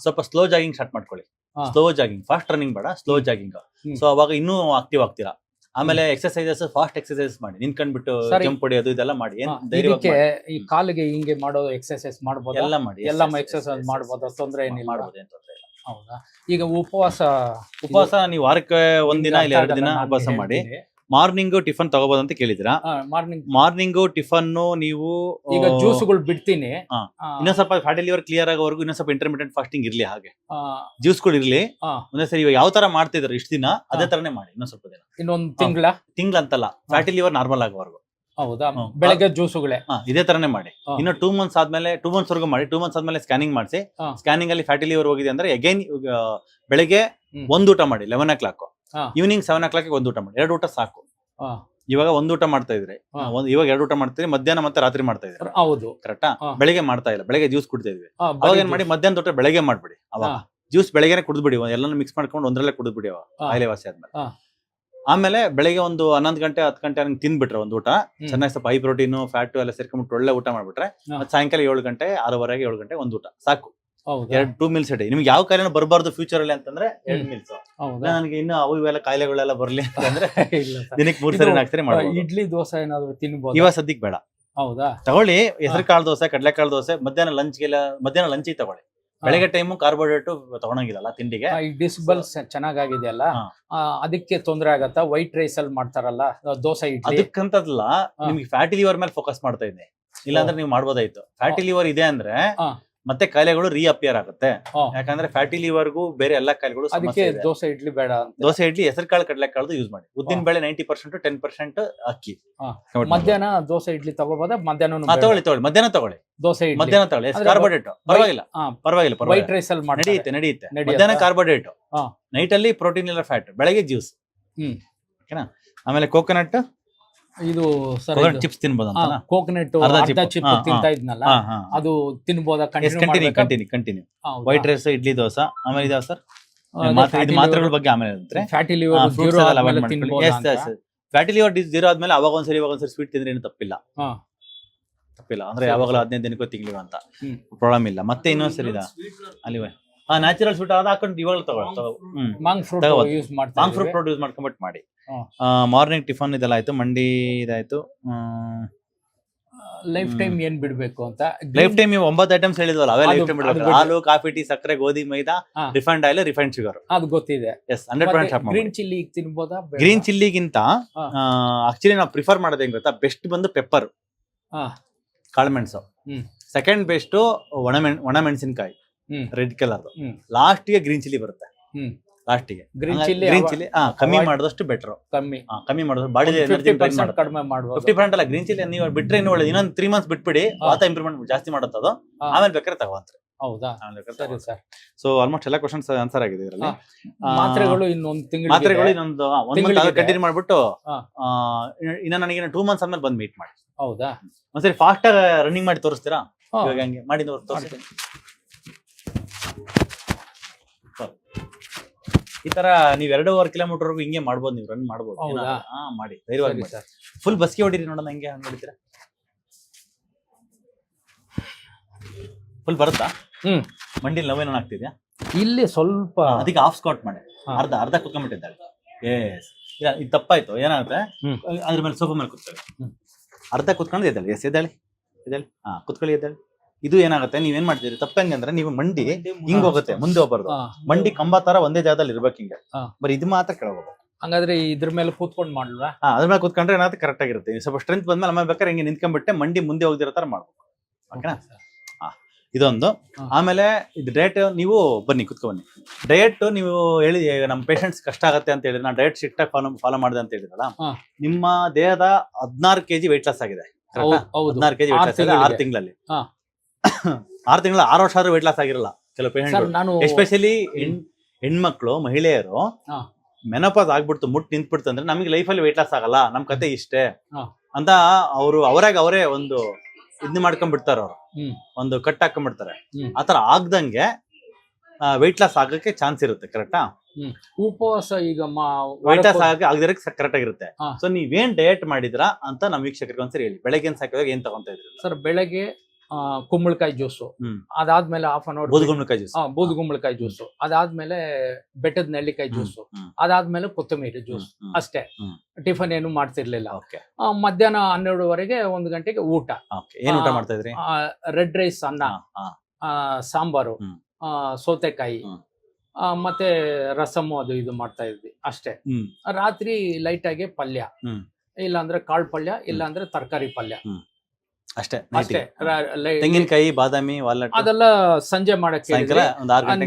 ಸ್ವಲ್ಪ ಸ್ಲೋ ಜಾಗಿಂಗ್ ಸ್ಟಾರ್ಟ್ ಮಾಡ್ಕೊಳ್ಳಿ. ಸ್ಲೋ ಜಾಗಿಂಗ್, ಫಾಸ್ಟ್ ರನ್ನಿಂಗ್ ಬೇಡ, ಸ್ಲೋ ಜಾಗಿಂಗ್. ಸೊ ಅವಾಗ ಇನ್ನೂ ಆಕ್ಟಿವ್ ಆಗ್ತೀರಾ. ಆಮೇಲೆ ಎಕ್ಸರ್ಸೈಸಸ್, ಫಾಸ್ಟ್ ಎಕ್ಸರ್ಸೈಸ್ ಮಾಡಿ, ನಿಂತ್ಕೊಂಡ್ಬಿಟ್ಟು ಜಂಪ್ ಹೊಡಿಯೋದು ಇದೆಲ್ಲ ಮಾಡಿ. ಈ ಕಾಲಿಗೆ ಹಿಂಗೆ ಮಾಡೋ ಎಕ್ಸರ್ಸೈಸ್ ಮಾಡಬಹುದು, ಎಲ್ಲ ಮಾಡಿ, ಎಲ್ಲ ಎಕ್ಸರ್ಸೈಸ್ ಮಾಡಬಹುದು, ತೊಂದರೆ ಏನಿಲ್ಲ, ಮಾಡಬಹುದು, ಏನು ತೊಂದರೆ ಇಲ್ಲ. ಹೌದಾ? ಈಗ ಉಪವಾಸ ನೀವು ವಾರಕ್ಕೆ 1 ದಿನ ಇಲ್ಲ 2 ದಿನ ಉಪವಾಸ ಮಾಡಿ. ಮಾರ್ನಿಂಗ್ ಟಿಫನ್ ತಗೋಬಹುದು ಅಂತ ಕೇಳಿದ್ರಾ? ಮಾರ್ನಿಂಗ್ ಟಿಫನ್ ನೀವು ಈಗ ಜ್ಯೂಸ್ಗಳು ಬಿಡ್ತೀನಿ. ಇನ್ನೊಂದ್ ಸ್ವಲ್ಪ ಫ್ಯಾಟಿ ಲಿವರ್ ಕ್ಲಿಯರ್ ಆಗೋವರೆಗೂ ಇನ್ನೊಂದ್ ಸ್ವಲ್ಪ ಇಂಟರ್ಮಿಟೆಂಟ್ ಫಾಸ್ಟಿಂಗ್ ಇರ್ಲಿ. ಹಾಗೆ ಜ್ಯೂಸ್ಗಳು ಇರ್ಲಿ. ಒಂದ್ಸರಿ ಇವಾಗ ಯಾವ ತರ ಮಾಡ್ತಿದ್ರು ಇಷ್ಟ ದಿನ ಅದೇ ತರನೇ ಮಾಡಿ. ಇನ್ನೊಂದ್ ಸ್ವಲ್ಪ ದಿನ, ಇನ್ನೊಂದ್ ತಿಂಗಳ ಅಂತಲ್ಲ, ಫ್ಯಾಟಿ ಲಿವರ್ ನಾರ್ಮಲ್ ಆಗೋವರೆಗೂ. ಹೌದಾ? ಬೆಳಗ್ಗೆ ಜ್ಯೂಸ್ಗಳೇ ಇದೇ ತರನೇ ಮಾಡಿ. ಇನ್ನು 2 ಮಂತ್ಸ್ ಆದ್ಮೇಲೆ, 2 ಮಂತ್ಸ್ ವರೆಗೂ ಮಾಡಿ. 2 ಮಂತ್ಸ್ ಆದ್ಮೇಲೆ ಸ್ಕ್ಯಾನಿಂಗ್ ಮಾಡಿಸಿ. ಸ್ಕ್ಯಾನಿಂಗ್ ಅಲ್ಲಿ ಫ್ಯಾಟಿ ಲಿವರ್ ಹೋಗಿದೆ ಅಂದ್ರೆ ಅಗೈನ್ ಬೆಳಗ್ಗೆ 1 ಊಟ ಮಾಡಿ 11 o'clock, ಈವ್ನಿಂಗ್ 7 o'clock 1 ಊಟ ಮಾಡಿ. 2 ಊಟ ಸಾಕು. ಇವಾಗ 1 ಊಟ ಮಾಡ್ತಾ ಇದ್ರಿ, ಇವಾಗ 2 ಊಟ ಮಾಡ್ತೀರಿ, ಮಧ್ಯಾಹ್ನ ಮತ್ತೆ ರಾತ್ರಿ ಮಾಡ್ತಾ ಇದ್ರಿ. ಹೌದು, ಕರೆಕ್ಟಾ? ಬೆಳಿಗ್ಗೆ ಮಾಡ್ತಾ ಇಲ್ಲ, ಬೆಳಗ್ಗೆ ಜ್ಯೂಸ್ ಕುಡ್ತಾ ಇದ್ವಿ. ಅವಾಗ ಏನ್ ಮಾಡಿ, ಮಧ್ಯಾಹ್ನ ಊಟ ಬೆಳಗ್ಗೆ ಮಾಡ್ಬಿಡಿ. ಅವಾಗ ಜ್ಯೂಸ್ ಬೆಳಗ್ಗೆನೆ ಕುಡಿದ್ಬಿಡಿ, ಎಲ್ಲಾನು ಮಿಕ್ಸ್ ಮಾಡ್ಕೊಂಡು ಒಂದ್ರಲ್ಲೇ ಕುಡಿದ್ಬಿಡಿ. ಅವಾಗ ಕಾಯಿಲೆ ವಾಸಿ ಆದ್ಮೇಲೆ ಆಮೇಲೆ ಬೆಳಗ್ಗೆ ಒಂದು 11 ಗಂಟೆ 10 ಗಂಟೆ ಹಂಗೆ ತಿಂದ್ಬಿಟ್ರೆ ಒಂದು ಊಟ ಚೆನ್ನಾಗಿ, ಸ್ವಲ್ಪ ಹೈ ಪ್ರೋಟೀನ್ ಫ್ಯಾಟ್ ಎಲ್ಲ ಸೇರ್ಕೊಂಡ್ಬಿಟ್ಟು ಒಳ್ಳೆ ಊಟ ಮಾಡ್ಬಿಟ್ರೆ, ಮತ್ತೆ ಸಾಯಂಕಾಲ 7 ಗಂಟೆ 6:30 7 ಗಂಟೆ ಒಂದು ಊಟ ಸಾಕು. 2 ಮೀಲ್ಸ್ ಅಡಿ. ನಿಮ್ಗೆ ಯಾವ ಕಾಯಿಲೆ ಬರಬಾರ್ದು ಫ್ಯೂಚರ್ ಅಲ್ಲಿ ಅಂತಂದ್ರೆ 2 ಮೀಲ್ಸ್. ನನಗೆ ಇನ್ನು ಅವು ಇವೆಲ್ಲ ಕಾಯಿಲೆಗಳೆಲ್ಲ ಬರ್ಲಿ ಅಂತಂದ್ರೆ ದಿನಕ್ಕೆ 3 ಸರಿ 4 ಸರಿ ಮಾಡ್ಬೋದು. ಇಡ್ಲಿ ದೋಸೆ ಏನಾದ್ರು ತಿನ್ಬೋದು ಇವಾಗ ಸದ್ಯಕ್ಕೆ ಬೇಡ. ಹೌದಾ? ತಗೊಳ್ಳಿ, ಹೆಸರು ಕಾಳು ದೋಸೆ, ಕಡಲೆಕಾಳು ದೋಸೆ ಮಧ್ಯಾಹ್ನ ಲಂಚಿಗೆ ತಗೊಳ್ಳಿ. ಬೆಳಗ್ಗೆ ಟೈಮು ಕಾರ್ಬೋಹೈಡ್ರೇಟ್ ತಗೊಳಂಗಿಲ್ಲ ತಿಂಡಿಗೆ. ಡಿಸ್ಬಲ್ಸ್ ಚೆನ್ನಾಗಿದೆಯಲ್ಲ, ಅದಕ್ಕೆ ತೊಂದರೆ ಆಗತ್ತಾ? ವೈಟ್ ರೈಸ್ ಅಲ್ಲಿ ಮಾಡ್ತಾರಲ್ಲ ದೋಸೆ, ಇಡ್ಲಿ, ಅದಕ್ಕಂತಲ್ಲ. ನಿಮ್ಗೆ ಫ್ಯಾಟಿ ಲಿವರ್ ಮೇಲೆ ಫೋಕಸ್ ಮಾಡ್ತಾ ಇದ್ದೆ, ಇಲ್ಲಾಂದ್ರೆ ನೀವು ಮಾಡ್ಬೋದಾಯ್ತು. ಫ್ಯಾಟಿ ಲಿವರ್ ಇದೆ ಅಂದ್ರೆ ಮತ್ತೆ ಕಾಯಿಲೆಗಳು ರೀಅಪಿಯರ್ ಆಗುತ್ತೆ. ಯಾಕಂದ್ರೆ ಫ್ಯಾಟಿ ಲಿವರ್ಗೂ ಬೇರೆ ಎಲ್ಲಾ ಕಾಯಿಲೆಗಳು. ಅದಕ್ಕೆ ದೋಸೆ ಇಡ್ಲಿ ಬೇಡ. ದೋಸೆ ಇಡ್ಲಿ ಹೆಸರು ಕಾಳು ಕಡಲೆಕಾಳು ಯೂಸ್ ಮಾಡಿ. ಉದ್ದಿನ ಬೇಳೆ 90%, 10% ಅಕ್ಕಿ. ಮಧ್ಯಾಹ್ನ ದೋಸೆ ಇಡ್ಲಿ ತಗೋಬೋದಾ? ಮಧ್ಯಾಹ್ನ ತಗೊಳ್ಳಿ, ಮಧ್ಯಾಹ್ನ ತಗೊಳ್ಳಿ ದೋಸೆ ಇಡ್ಲಿ, ಮಧ್ಯಾಹ್ನ ತಗೊಳ್ಳಿ. ಕಾರ್ಬೋಹೈಡ್ರೇಟ್ ಪರವಾಗಿಲ್ಲ, ವೈಟ್ ರೈಸ್ ಅಲ್ಲಿ ನಡೆಯುತ್ತೆ. ಮಧ್ಯಾಹ್ನ ಕಾರ್ಬೋಹೈಡ್ರೇಟ್, ನೈಟ್ ಅಲ್ಲಿ ಪ್ರೋಟೀನ್ ಇಲ್ಲ ಫ್ಯಾಟ್, ಬೆಳಗ್ಗೆ ಜ್ಯೂಸ್. ಓಕೆನಾ? ಆಮೇಲೆ ಕೋಕೋನಟ್, ಇದು ಚಿಪ್ಸ್ ತಿನ್ಬೋದ? ಕೋಕೋನಟ್ ಅರ್ಧ ಚಿಪ್ ತಿಂತಾ ಇದ್ನಲ್ಲ, ಅದು ತಿನ್ಬೋದಾ? Continue. White rice, idli, dosa. ಆಮೇಲೆ ಇದಾವ ಸರ್ ಮಾತ್ರೆಗಳ ಬಗ್ಗೆ ಆಮೇಲೆ. ಫ್ಯಾಟಿ ಲಿವರ್ ಫ್ಯಾಟಿ ಲಿವರ್ 0 ಆದ್ಮೇಲೆ ಅವಾಗ ಒಂದ್ಸರಿ ಸ್ವೀಟ್ ತಿಂದ್ರೆ ಏನು ತಪ್ಪಿಲ್ಲ ಅಂದ್ರೆ ಯಾವಾಗಲೂ 15 ದಿನಕ್ಕೂ ತಿಂಗ್ಳಿವ ಅಂತ ಪ್ರಾಬ್ಲಮ್ ಇಲ್ಲ. ಮತ್ತೆ ಇನ್ನೊಂದ್ಸರಿ ಅಲ್ಲಿ ನ್ಯಾಚುರಲ್ ಸ್ವೀಟ್ ಅದ ಹಾಕೊಂಡು ಇವಾಗ ಮಾಂಗ್ ಫ್ರೂಟ್ ಯೂಸ್ ಮಾಡ್ಕೊಂಡ್ಬಿಟ್ಟು ಮಾಡಿ. ಮಾರ್ನಿಂಗ್ ಟಿಫನ್ ಇದೆಲ್ಲ ಆಯ್ತು, ಮಂಡಿ ಇದಾಯ್ತು. ಲೈಫ್ ಟೈಮ್ ಏನ್ ಬಿಡ್ಬೇಕು ಅಂತ? ಲೈಫ್ ಟೈಮ್ 9 ಐಟಮ್ಸ್ ಹೇಳಿದ್ವಲ್ಲ, ಅವೇ ಲೈಫ್ ಟೈಮ್ ಬಿಡ್ಬೇಕು. ಹಾಲು, ಕಾಫಿ, ಟೀ, ಸಕ್ಕರೆ, ಗೋಧಿ, maida, refined oil, refined sugar. ಅದು ಗೊತ್ತಿದೆ. ಎಸ್, 100% ಗ್ರೀನ್ ಚಿಲ್ಲಿ ತಿನ್ಬೋದಾ? ಗ್ರೀನ್ ಚಿಲ್ಲಿಗಿಂತ ಆಕ್ಚುಲಿ ನಾವು ಪ್ರಿಫರ್ ಮಾಡೋದು ಹೆಂಗ್ ಗೊತ್ತಾ? ಬೆಸ್ಟ್ ಬಂದು ಪೆಪ್ಪರ್, ಕಾಳುಮೆಣಸು. ಸೆಕೆಂಡ್ ಬೆಸ್ಟ್ ಒಣ ಮೆಣಸಿನಕಾಯಿ, ರೆಡ್ ಕಲರ್. ಲಾಸ್ಟ್ ಗೆ ಗ್ರೀನ್ ಚಿಲ್ಲಿ ಬರುತ್ತೆ. ಲಾಸ್ಟಿಗೆ ಗ್ರೀನ್ ಚಿಲ್ಲಿ ಕಮ್ಮಿ ಮಾಡಿದಷ್ಟು ಬೆಟರ್. ಕಮ್ಮಿ ಮಾಡಿದ್ರೆ ಬಾಡಿ ಎನರ್ಜಿ ಕಡಿಮೆ ಮಾಡಬಹುದು. 50% ಅಲ್ಲ, ಗ್ರೀನ್ ಚಿಲ್ಲಿ ನೀವು ಬಿಟ್ರೆ ಇನ್ನೂ ಒಳ್ಳೆ. ಇನ್ನೊಂದು 3 ಮಂತ್ಸ್ ಬಿಟ್ಬಿಡಿ, ವಾತ ಇಂಪ್ರೂವ್ಮೆಂಟ್ ಜಾಸ್ತಿ ಮಾಡುತ್ತೆ ಅದು. ಆಮೇಲೆ ಬೇಕಾದ್ರೆ ತಗೊಂಡ್ರೆ. ಹೌದಾ? ಸರಿ ಸರ್. ಸೊ ಆಲ್ಮೋಸ್ಟ್ ಎಲ್ಲ ಕ್ವಶನ್ಸ್ ಆನ್ಸರ್ ಆಗಿದೆ ಇದರಲ್ಲಿ. ಮಾತ್ರೆಗಳು ಇನ್ನೊಂದು ಕಂಟಿನ್ಯೂ ಮಾಡ್ಬಿಟ್ಟು ಇನ್ನ ನನಗೆ 2 ಮಂತ್ಸ್ ಆದ್ಮೇಲೆ ಬಂದು ಮೀಟ್ ಮಾಡಿ. ಹೌದಾ? ಒಂದ್ಸರಿ ಫಾಸ್ಟ್ ಆಗಿ ರನ್ನಿಂಗ್ ಮಾಡಿ ತೋರಿಸ್ತೀರಾ? ಇವಾಗ ಹಂಗೆ ಮಾಡಿ ತೋರಿಸ್ತೀನಿ. ಈ ತರ ನೀವ್ 2.5 ಕಿಲೋಮೀಟರ್ ಹಿಂಗೆ ಮಾಡ್ಬೋದು, ನೀವು ರನ್ ಮಾಡ್ಬೋದು. ಮಾಡಿ ಧೈರ್ಯವಾಗಿ. ಫುಲ್ ಬಸ್ಗೆ ಹೊಡಿರಿ ನೋಡೋಣ, ಹೆಂಗೆ ಹಂಗೆ ಹೊಡಿತೀರಾ? ಫುಲ್ ಬರುತ್ತಾ? ಮಂಡಿಲಿ ನೋವೇನೋ ಆಗ್ತಿದ್ಯಾ? ಇಲ್ಲಿ ಸ್ವಲ್ಪ ಅದಕ್ಕೆ ಹಾಫ್ ಸ್ಕ್ವಾಟ್ ಮಾಡಿ, ಅರ್ಧ ಕುತ್ಕೊಂಡ್ಬಿಟ್ಟಿದ್ದಾರೆ. ಎಸ್, ಇದು ತಪ್ಪಾಯ್ತು. ಏನಾಗುತ್ತೆ, ಅದ್ರ ಮೇಲೆ ಸೋಫಾ ಮೇಲೆ ಕೂತ್ಕೊಳ್ಳಿ, ಅರ್ಧ ಕೂತ್ಕೊಂಡು ಎದ್ದೇಳಿ. ಎದ್ದೇಳಿ ಕೂತ್ಕೊಳ್ಳಿ, ಎದ್ದೇಳಿ. ಇದು ಏನಾಗುತ್ತೆ, ನೀವೇನ್ ಮಾಡ್ತೀರಿ ತಪ್ಪಂಗೆ ಅಂದ್ರೆ, ನೀವು ಮಂಡಿ ಹಿಂಗ್ ಹೋಗುತ್ತೆ, ಮುಂದೆ ಹೋಗ್ಬಾರ್ದು. ಮಂಡಿ ಕಂಬ ತರ ಒಂದೇ ಜಾಗದಲ್ಲಿ ಇರ್ಬೇಕು ಹಿಂಗೆ, ಬರೀ ಇದು ಮಾತ್ರ ಕೆಳಗೆ ಹೋಗ್ಬೇಕು. ಹಂಗಾದ್ರೆ ಇದ್ರ ಮೇಲೆ ಕೂತ್ಕೊಂಡು ಮಾಡ್ಲ್ವಾ? ಅದ್ರ ಮೇಲೆ ಕೂತ್ಕೊಂಡ್ರೆ ಏನಾಗುತ್ತೆ ಕರೆಕ್ಟ್ ಆಗಿರುತ್ತೆ. ಸ್ವಲ್ಪ ಸ್ಟ್ರೆಂತ್ ಬಂದ್ಮೇಲೆ ಆಮೇಲೆ ಬೇಕಾದ್ರೆ ಹಿಂಗೆ ನಿಂತ್ಕೊಂಡ್ಬಿಟ್ಟೆ ಮಂಡಿ ಮುಂದೆ ಹೋಗ್ದಿರೋ ತರ ಮಾಡ್ಬೇಕು. ಓಕೆನಾ? ಇದೊಂದು. ಆಮೇಲೆ ಇದು ಡಯಟ್ ನೀವು ಬನ್ನಿ ಕುತ್ಕೊ ಬನ್ನಿ. ಡಯಟ್ ನೀವು ಹೇಳಿ ನಮ್ಮ ಪೇಷಂಟ್ಸ್ ಕಷ್ಟ ಆಗತ್ತೆ ಅಂತ ಹೇಳಿದ್ರೆ, ನಾನು ಡಯಟ್ ಸ್ಟ್ರಿಕ್ಟ್ ಆಗಿ ಫಾಲೋ ಮಾಡಿದೆ ಅಂತ ಹೇಳಿದ್ರಲ್ಲ, ನಿಮ್ಮ ದೇಹದ 16 kg ವೆಯ್ಟ್ ಲಾಸ್ ಆಗಿದೆ. 16 kg ವೆಯ್ಟ್ ಲಾಸ್ ಆಗಿದೆ 6 ತಿಂಗಳಲ್ಲಿ. 6 ತಿಂಗಳ 6 ವರ್ಷ ಆದ್ರೂ ವೆಯ್ಟ್ ಲಾಸ್ ಆಗಿರಲ್ಲ ಕೆಲವು ಪೇಷಂಟ್, ಎಸ್ಪೆಷಲಿ ಹೆಣ್ಮಕ್ಳು, ಮಹಿಳೆಯರು ಮೆನೋಪಾಸ್ ಆಗ್ಬಿಡ್ತು, ಮುಟ್ಟು ನಿಂತ್ಬಿಡ್ತು ಅಂದ್ರೆ ನಮಗೆ ಲೈಫಲ್ಲಿ ವೆಯ್ಟ್ ಲಾಸ್ ಆಗಲ್ಲ, ನಮ್ ಕತೆ ಇಷ್ಟೇ ಅಂತ ಅವರೇ ಒಂದು ಇದನ್ನ ಮಾಡ್ಕೊಂಡ್ಬಿಡ್ತಾರ, ಅವ್ರು ಒಂದು ಕಟ್ ಹಾಕೊಂಡ್ಬಿಡ್ತಾರೆ. ಆತರ ಆಗ್ದಂಗೆ ವೆಯ್ಟ್ ಲಾಸ್ ಆಗಕ್ಕೆ ಚಾನ್ಸ್ ಇರುತ್ತೆ. ಕರೆಕ್ಟಾ? ಉಪವಾಸ ಈಗ ವೆಯ್ಟ್ ಲಾಸ್ ಆಗದಿರ ಕರೆಕ್ಟ್ ಆಗಿರುತ್ತೆ. ಸೊ ನೀವೇನ್ ಡಯಟ್ ಮಾಡಿದ್ರಾ ಅಂತ ನಮ್ ವೀಕ್ಷಕರಿಗೆ ಒಂದ್ಸರಿ ಹೇಳಿ. ಬೆಳಗ್ಗೆ ಸಾಕಿದಾಗ ಏನ್ ತಗೊಂತ ಇದ್ರಿ ಸರ್? ಬೆಳಗ್ಗೆ ಕುಂಬಳಕಾಯಿ ಜ್ಯೂಸು, ಅದಾದ್ಮೇಲೆ ಹಾಫ್ ಅನ್ ಅವರ್ ಬೂದುಗುಂಬಳಕಾಯಿ ಜ್ಯೂಸು, ಅದಾದ್ಮೇಲೆ ಬೆಟ್ಟದ ನೆಲ್ಲಿಕಾಯಿ ಜ್ಯೂಸು, ಅದಾದ್ಮೇಲೆ ಕೊತ್ತಂಬರಿ ಜ್ಯೂಸ್, ಅಷ್ಟೇ. ಟಿಫನ್ ಏನು ಮಾಡ್ತಿರ್ಲಿಲ್ಲ. ಮಧ್ಯಾಹ್ನ 12:30 1 ಗಂಟೆಗೆ ಊಟ. ಏನ್ ಊಟ ಮಾಡ್ತಾ ಇದ್ರಿ? ರೆಡ್ ರೈಸ್, ಅನ್ನ, ಸಾಂಬಾರು, ಸೌತೆಕಾಯಿ, ಮತ್ತೆ ರಸಮ್, ಅದು ಇದು ಮಾಡ್ತಾ ಇದ್ವಿ ಅಷ್ಟೇ. ರಾತ್ರಿ ಲೈಟ್ ಆಗಿ ಪಲ್ಯ, ಇಲ್ಲಾಂದ್ರೆ ಕಾಳು ಪಲ್ಯ, ಇಲ್ಲಾಂದ್ರೆ ತರಕಾರಿ ಪಲ್ಯ, ಅಷ್ಟೇ. ತೆಂಗಿನಕಾಯಿ, ಬಾದಾಮಿ, ವಾಲ್ನಟ್ ಅದೆಲ್ಲ ಸಂಜೆ ಮಾಡಕ್ಕೆ.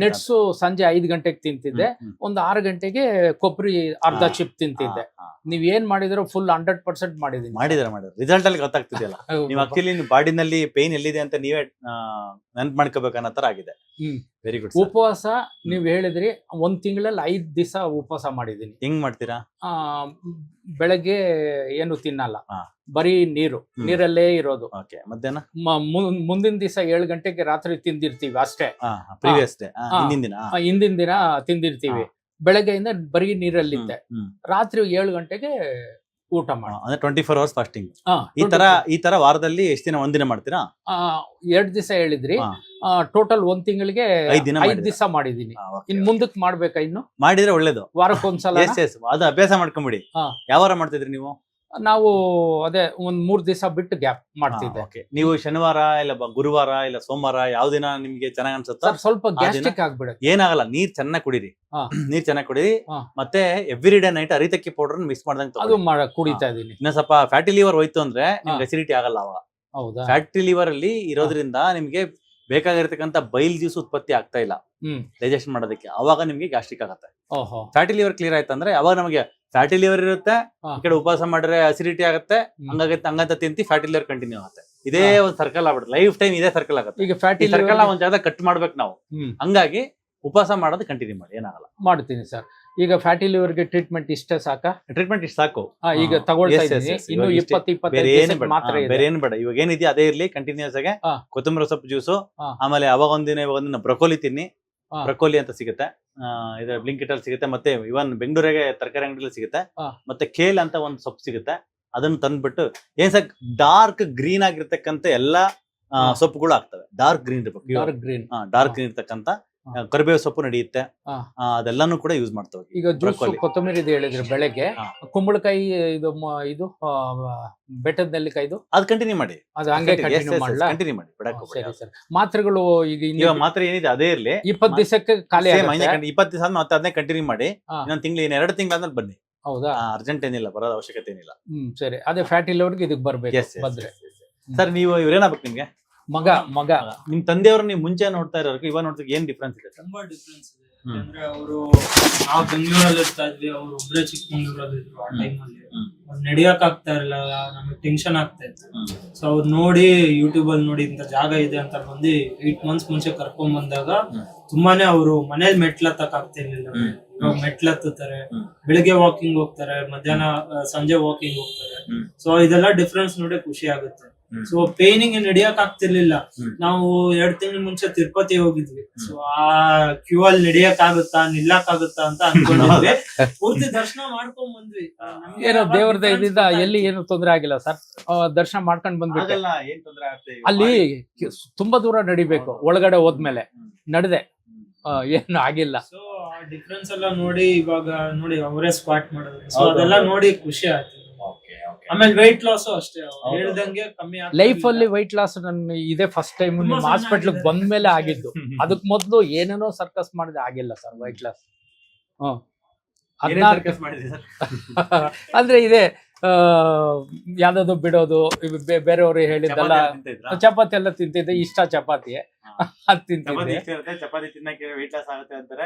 ನೆಟ್ಸು ಸಂಜೆ 5 ಗಂಟೆಗೆ ತಿಂತಿದ್ದೆ. ಒಂದು 6 ಗಂಟೆಗೆ ಕೊಬ್ಬರಿ ಅರ್ಧ ಚಿಪ್ ತಿಂತಿದ್ದೆ. ನೀವ್ ಏನ್ ಮಾಡಿದ್ರು ಫುಲ್ 100% ಮಾಡಿದ್ರೆ ರಿಸಲ್ಟ್ ಅಲ್ಲಿ ಗೊತ್ತಾಗ್ತಿದೆಯಲ್ಲ. ನೀವು ಆಕ್ಚುಲಿ ಬಾಡಿನಲ್ಲಿ ಪೇನ್ ಎಲ್ಲಿದೆ ಅಂತ ನೀವೇ ನೆನ್ಪು ಮಾಡ್ಕೋಬೇಕನ್ನೋ ತರ ಆಗಿದೆ. Very good. ಉಪವಾಸ ನೀವ್ ಹೇಳಿದ್ರಿ, 1 ತಿಂಗಳಲ್ಲಿ 5 ದಿವಸ ಉಪವಾಸ ಮಾಡಿದೀನಿ. ಹೆಂಗ್ ಮಾಡ್ತೀರಾ? ಬೆಳಗ್ಗೆ ಏನು ತಿನ್ನಲ್ಲ, ಬರೀ ನೀರಲ್ಲೇ ಇರೋದು. ಮಧ್ಯಾಹ್ನ ಮುಂದಿನ ದಿವಸ 7 ಗಂಟೆಗೆ ರಾತ್ರಿ ತಿಂದಿರ್ತೀವಿ ಅಷ್ಟೇ. ಪ್ರೀವಿಯಸ್ ಡೇ ಹಿಂದಿನ ದಿನ ತಿಂದಿರ್ತೀವಿ. ಬೆಳಗ್ಗೆಯಿಂದ ಬರೀ ನೀರಲ್ಲಿದ್ದೆ. ರಾತ್ರಿ 7 ಗಂಟೆಗೆ ಊಟ ಮಾಡಿ, ಅಂದ್ರೆ 24 hours ಫಾಸ್ಟಿಂಗ್. ಈ ತರ ವಾರದಲ್ಲಿ ಎಷ್ಟು ದಿನ? 1 ದಿನ ಮಾಡ್ತೀರಾ? 2 ದಿವಸ ಹೇಳಿದ್ರಿ. ಟೋಟಲ್ 1 ತಿಂಗಳಿಗೆ 5 ದಿವಸ ಮಾಡಿದೀನಿ. ಇನ್ ಮುಂದಕ್ಕೆ ಮಾಡ್ಬೇಕಾ? ಇನ್ನು ಮಾಡಿದ್ರೆ ಒಳ್ಳೇದು. ವಾರಕ್ಕೊಂದ್ಸಲ ಅದು ಅಭ್ಯಾಸ ಮಾಡ್ಕೊಂಬಿಡಿ. ಯಾವ ವಾರ ಮಾಡ್ತಿದ್ರಿ ನೀವು? ನಾವು ಅದೇ 1-3 ದಿವಸ ಬಿಟ್ಟು ಗ್ಯಾಪ್ ಮಾಡ್ತಿದ್ದೆ. ನೀವು ಶನಿವಾರ ಇಲ್ಲ ಗುರುವಾರ ಇಲ್ಲ ಸೋಮವಾರ ಯಾವ ದಿನ ನಿಮ್ಗೆ ಚೆನ್ನಾಗ್ ಅನ್ಸುತ್ತಾ? ಸ್ವಲ್ಪ ಗ್ಯಾಸ್ಟ್ರಿಕ್ ಆಗ್ಬಿಡುತ್ತೆ. ಏನಾಗಲ್ಲ, ನೀರ್ ಚೆನ್ನಾಗಿ ಕುಡೀರಿ. ಮತ್ತೆ ಎವ್ರಿ ಡೇ ನೈಟ್ ಅರಿತಕ್ಕಿ ಪೌಡರ್ ಮಿಕ್ಸ್ ಮಾಡ್ದಂಗೆ ಅದು ಕುಡಿತಾ ಇದೀನಿ. ಇನ್ನ ಸ್ವಲ್ಪ ಫ್ಯಾಟಿ ಲಿವರ್ ಹೋಯ್ತು ಅಂದ್ರೆ ನಿಮ್ಗೆ ಅಸಿಡಿಟಿ ಆಗಲ್ಲ. ಅವಾಗ ಹೌದಾ? ಫ್ಯಾಟಿ ಲಿವರ್ ಅಲ್ಲಿ ಇರೋದ್ರಿಂದ ನಿಮ್ಗೆ ಬೇಕಾಗಿರ್ತಕ್ಕಂಥ ಬೈಲ್ ಜ್ಯೂಸ್ ಉತ್ಪತ್ತಿ ಆಗ್ತಾ ಇಲ್ಲ ಡೈಜೆಷನ್ ಮಾಡೋದಕ್ಕೆ. ಅವಾಗ ನಿಮ್ಗೆ ಗ್ಯಾಸ್ಟ್ರಿಕ್ ಆಗುತ್ತೆ. ಫ್ಯಾಟಿ ಲಿವರ್ ಕ್ಲಿಯರ್ ಆಯ್ತಂದ್ರೆ ಅವಾಗ ನಮಗೆ ಫ್ಯಾಟಿ ಲಿವರ್ ಇರುತ್ತೆ, ಈ ಕಡೆ ಉಪವಾಸ ಮಾಡಿದ್ರೆ ಅಸಿಡಿಟಿ ಆಗುತ್ತೆ, ಹಂಗಂತ ತಿಂತಿ ಫ್ಯಾಟಿ ಲಿವರ್ ಕಂಟಿನ್ಯೂ ಆಗುತ್ತೆ. ಇದೇ ಒಂದು ಸರ್ಕಲ್ ಆಗ್ಬಿಡುತ್ತೆ, ಲೈಫ್ ಟೈಮ್ ಇದೇ ಸರ್ಕಲ್ ಆಗುತ್ತೆ. ಈಗ ಫ್ಯಾಟಿ ಸರ್ಕಲ್ ಒಂದ್ ಜಾಗ ಕಟ್ ಮಾಡ್ಬೇಕು ನಾವು. ಹಂಗಾಗಿ ಉಪವಾಸ ಮಾಡೋದು ಕಂಟಿನ್ಯೂ ಮಾಡಿ, ಏನಾಗಲ್ಲ. ಮಾಡ್ತೀನಿ ಸರ್. ಈಗ ಫ್ಯಾಟಿ ಲಿವರ್ಗೆ ಟ್ರೀಟ್ಮೆಂಟ್ ಇಷ್ಟೇ ಸಾಕಾ? ಟ್ರೀಟ್ಮೆಂಟ್ ಇಷ್ಟು ಸಾಕು. ಈಗ ತಗೊಳ್ತಾ ಇದ್ದೀನಿ. ಇನ್ನು 20-25 ಮಾತ್ರ ಬೇರೆ ಏನ್ ಬೇಡ. ಇವಾಗ ಏನಿದೆ ಅದೇ ಇರ್ಲಿ, ಕಂಟಿನ್ಯೂಸ್ ಆಗಿ ಕೊತ್ತಂಬರಿ ಸೊಪ್ಪು ಜ್ಯೂಸು, ಆಮೇಲೆ ಅವಾಗ ಒಂದಿನ ಬ್ರೊಕೋಲಿ ತಿನ್ನಿ. ಬ್ರೊಕೋಲಿ ಅಂತ ಸಿಗುತ್ತೆ, ಇದು ಬ್ಲಿಂಕಿಟ್ ಅಲ್ಲಿ ಸಿಗುತ್ತೆ. ಮತ್ತೆ ಇವನ್ ಬೆಂಗಳೂರಿಗೆ ತರಕಾರಿ ಅಂಗಡಿಯಲ್ಲಿ ಸಿಗುತ್ತೆ. ಮತ್ತೆ ಕೇಲ್ ಅಂತ ಒಂದು ಸೊಪ್ಪು ಸಿಗುತ್ತೆ, ಅದನ್ನ ತಂದ್ಬಿಟ್ಟು ಏನ್ ಸಾಕ್ ಡಾರ್ಕ್ ಗ್ರೀನ್ ಆಗಿರ್ತಕ್ಕಂಥ ಎಲ್ಲಾ ಸೊಪ್ಪುಗಳು ಆಗ್ತವೆ. ಡಾರ್ಕ್ ಗ್ರೀನ್ ಇರ್ತಕ್ಕಂಥ ಕರಿಬೇವು ಸೊಪ್ಪು ನಡೆಯುತ್ತೆ. ಅದೆಲ್ಲಾನು ಕೂಡ ಯೂಸ್ ಮಾಡ್ತವೆ. ಈಗ ಕೊತ್ತಂಬರಿ ಹೇಳಿದ್ರೆ ಬೆಳಗ್ಗೆ, ಕುಂಬಳಕಾಯಿ ಇದು ಬೆಟ್ಟದ ನೆಲ್ಲಿಕಾಯ್ದು ಅದು ಕಂಟಿನ್ಯೂ ಮಾಡಿ. ಅದು ಹಂಗೆ ಕಂಟಿನ್ಯೂ ಮಾಡಿ. ಸರಿ ಸರ್. ಮಾತ್ರೆಗಳು ಈಗ ಮಾತ್ರೆ ಏನಿದೆ ಅದೇ ಇರ್ಲಿ. 20 ದಿವಸಕ್ಕೆ ಖಾಲಿ 20 ದಿವಸ ಮತ್ತೆ ಅದನ್ನೇ ಕಂಟಿನ್ಯೂ ಮಾಡಿ. ಇನ್ನೊಂದು ತಿಂಗಳು 2 ತಿಂಗಳಾದ್ಮೇಲೆ ಬನ್ನಿ. ಹೌದಾ? ಅರ್ಜೆಂಟ್ ಏನಿಲ್ಲ, ಬರೋದ ಅವಶ್ಯಕತೆ ಏನಿಲ್ಲ. ಸರಿ. ಅದೇ ಫ್ಯಾಟಿ ಲಿವರ್ಗೆ ಇದಕ್ಕೆ ಬರ್ಬೇಕು ಬಂದ್ರೆ. ಸರ್ ನೀವು ಇವ್ರೇನಾಗ್ಬೇಕು ನಿಮ್ಗೆ? ಮಗ ನಿಮ್ ತಂದೆಯವರು ನೀವು ಮುಂಚೆ ನೋಡ್ತಾ ಇರೋರು ಇವಾಗ ನೋಡ್ತಾ ಏನ್ ಡಿಫ್ರೆನ್ಸ್ ಇದೆ? ತುಂಬಾ ಡಿಫ್ರೆನ್ಸ್ ಇದೆ. ಅಂದ್ರೆ ಅವರು ನಾವು ಬೆಂಗಳೂರಲ್ಲಿ ಇರ್ತಾ ಇದ್ವಿ, ಅವ್ರು ಒಬ್ರೇ ಚಿಕ್ಕಮಂಗ್ಳೂರಲ್ಲಿ ಇದ್ರು. ಆ ಟೈಮಲ್ಲಿ ನಡಿಯಕ್ ಆಗ್ತಾ ಇರಲಿಲ್ಲ, ನಮಗೆ ಟೆನ್ಷನ್ ಆಗ್ತಾ ಇತ್ತು. ಸೊ ಅವ್ರು ನೋಡಿ ಯೂಟ್ಯೂಬ್ ಅಲ್ಲಿ ನೋಡಿ ಇಂತ ಜಾಗ ಇದೆ ಅಂತ ಬಂದು 8 months ಮುಂಚೆ ಕರ್ಕೊಂಡ್ ಬಂದಾಗ ತುಂಬಾನೇ ಅವರು ಮನೇಲಿ ಮೆಟ್ಲತ್ತಕ್ ಆಗ್ತಿರ್ಲಿಲ್ಲ. ಮೆಟ್ಲತ್ತಾರೆ, ಬೆಳಿಗ್ಗೆ ವಾಕಿಂಗ್ ಹೋಗ್ತಾರೆ, ಮಧ್ಯಾಹ್ನ ಸಂಜೆ ವಾಕಿಂಗ್ ಹೋಗ್ತಾರೆ. ಸೊ ಇದೆಲ್ಲ ಡಿಫ್ರೆನ್ಸ್ ನೋಡಿ ಖುಷಿ ಆಗುತ್ತೆ. ಸೊ ಪೇನಿಂಗ್ ನಡಿಯಕ್ ಆಗ್ತಿರ್ಲಿಲ್ಲ. ನಾವು 2 ತಿಂಗಳ ಮುಂಚೆ ತಿರುಪತಿ ಹೋಗಿದ್ವಿ. ಸೊ ಆ ಕ್ಯೂ ಅಲ್ಲಿ ನಡಿಯಕ್ ಆಗುತ್ತಾ ನಿಲ್ಲಕ್ ಆಗುತ್ತಾ ಅಂತ ಅನ್ಕೊಂಡಿದ್ವಿ. ಪೂರ್ತಿ ದರ್ಶನ ಮಾಡ್ಕೊಂಡ್ ಬಂದ್ವಿ. ಏನೋ ದೇವ್ರ ದಯದಿಂದ ಎಲ್ಲಿ ಏನು ತೊಂದರೆ ಆಗಿಲ್ಲ ಸರ್. ದರ್ಶನ ಮಾಡ್ಕೊಂಡ್ ಬಂದ್ಬಿಟ್ಟೆ. ಅಲ್ಲಿ ತುಂಬಾ ದೂರ ನಡಿಬೇಕು, ಒಳಗಡೆ ಹೋದ್ಮೇಲೆ ನಡೆದೆ, ಏನು ಆಗಿಲ್ಲ. ಸೊ ಆ ಡಿಫ್ರೆನ್ಸ್ ಎಲ್ಲ ನೋಡಿ ಇವಾಗ ನೋಡಿ ಅವರೇ ಸ್ಕ್ವಾಟ್ ಮಾಡೋದು, ಸೊ ಅದೆಲ್ಲ ನೋಡಿ ಖುಷಿ ಆಯ್ತು. ಆಮೇಲೆ weight loss ಅಷ್ಟೇ ಅವ್ರು ಹೇಳ್ದಂಗೆ ಕಮ್ಮಿ ಆಗ್ತಾ ಲೈಫ್ ಅಲ್ಲಿ ಇಲ್ಲ. ವೈಟ್ ಲಾಸ್ ನನ್ ಇದೇ ಫಸ್ಟ್ ಟೈಮ್ ತುಂಬಾ ನಿಮ್ ಸಣ್ಣ ಹಾಸ್ಪಿಟ್ಲ್ ಆಗಿದೆ. ಬಂದ್ಮೇಲೆ ಆಗಿದ್ದು. ಅದಕ್ ಮೊದ್ಲು ಏನೇನೋ ಸರ್ಕಸ್ ಮಾಡಿದೆ, ಆಗಿಲ್ಲ ಸರ್ ವೈಟ್ ಲಾಸ್. ಹ್ಮ್ 16 ಮಾಡಿದ್ರಿ ಸರ್? ಅಂದ್ರೆ ಇದೆ ಯಾವ್ದಾದ್ರು ಬಿಡೋದು, ಬೇರೆಯವರು ಹೇಳಿದ್ದೆಲ್ಲ. ಚಪಾತಿ ಎಲ್ಲ ತಿಂತಿದ್ದೆ, ಇಷ್ಟ ಚಪಾತಿ ಅದ್ ತಿಂತಿದ್ದೆ. ಚಪಾತಿ ತಿನ್ನಕ್ಕೆ ವೆಯ್ಟ್ ಲಾಸ್ ಆಗುತ್ತೆ ಅಂತಾರೆ.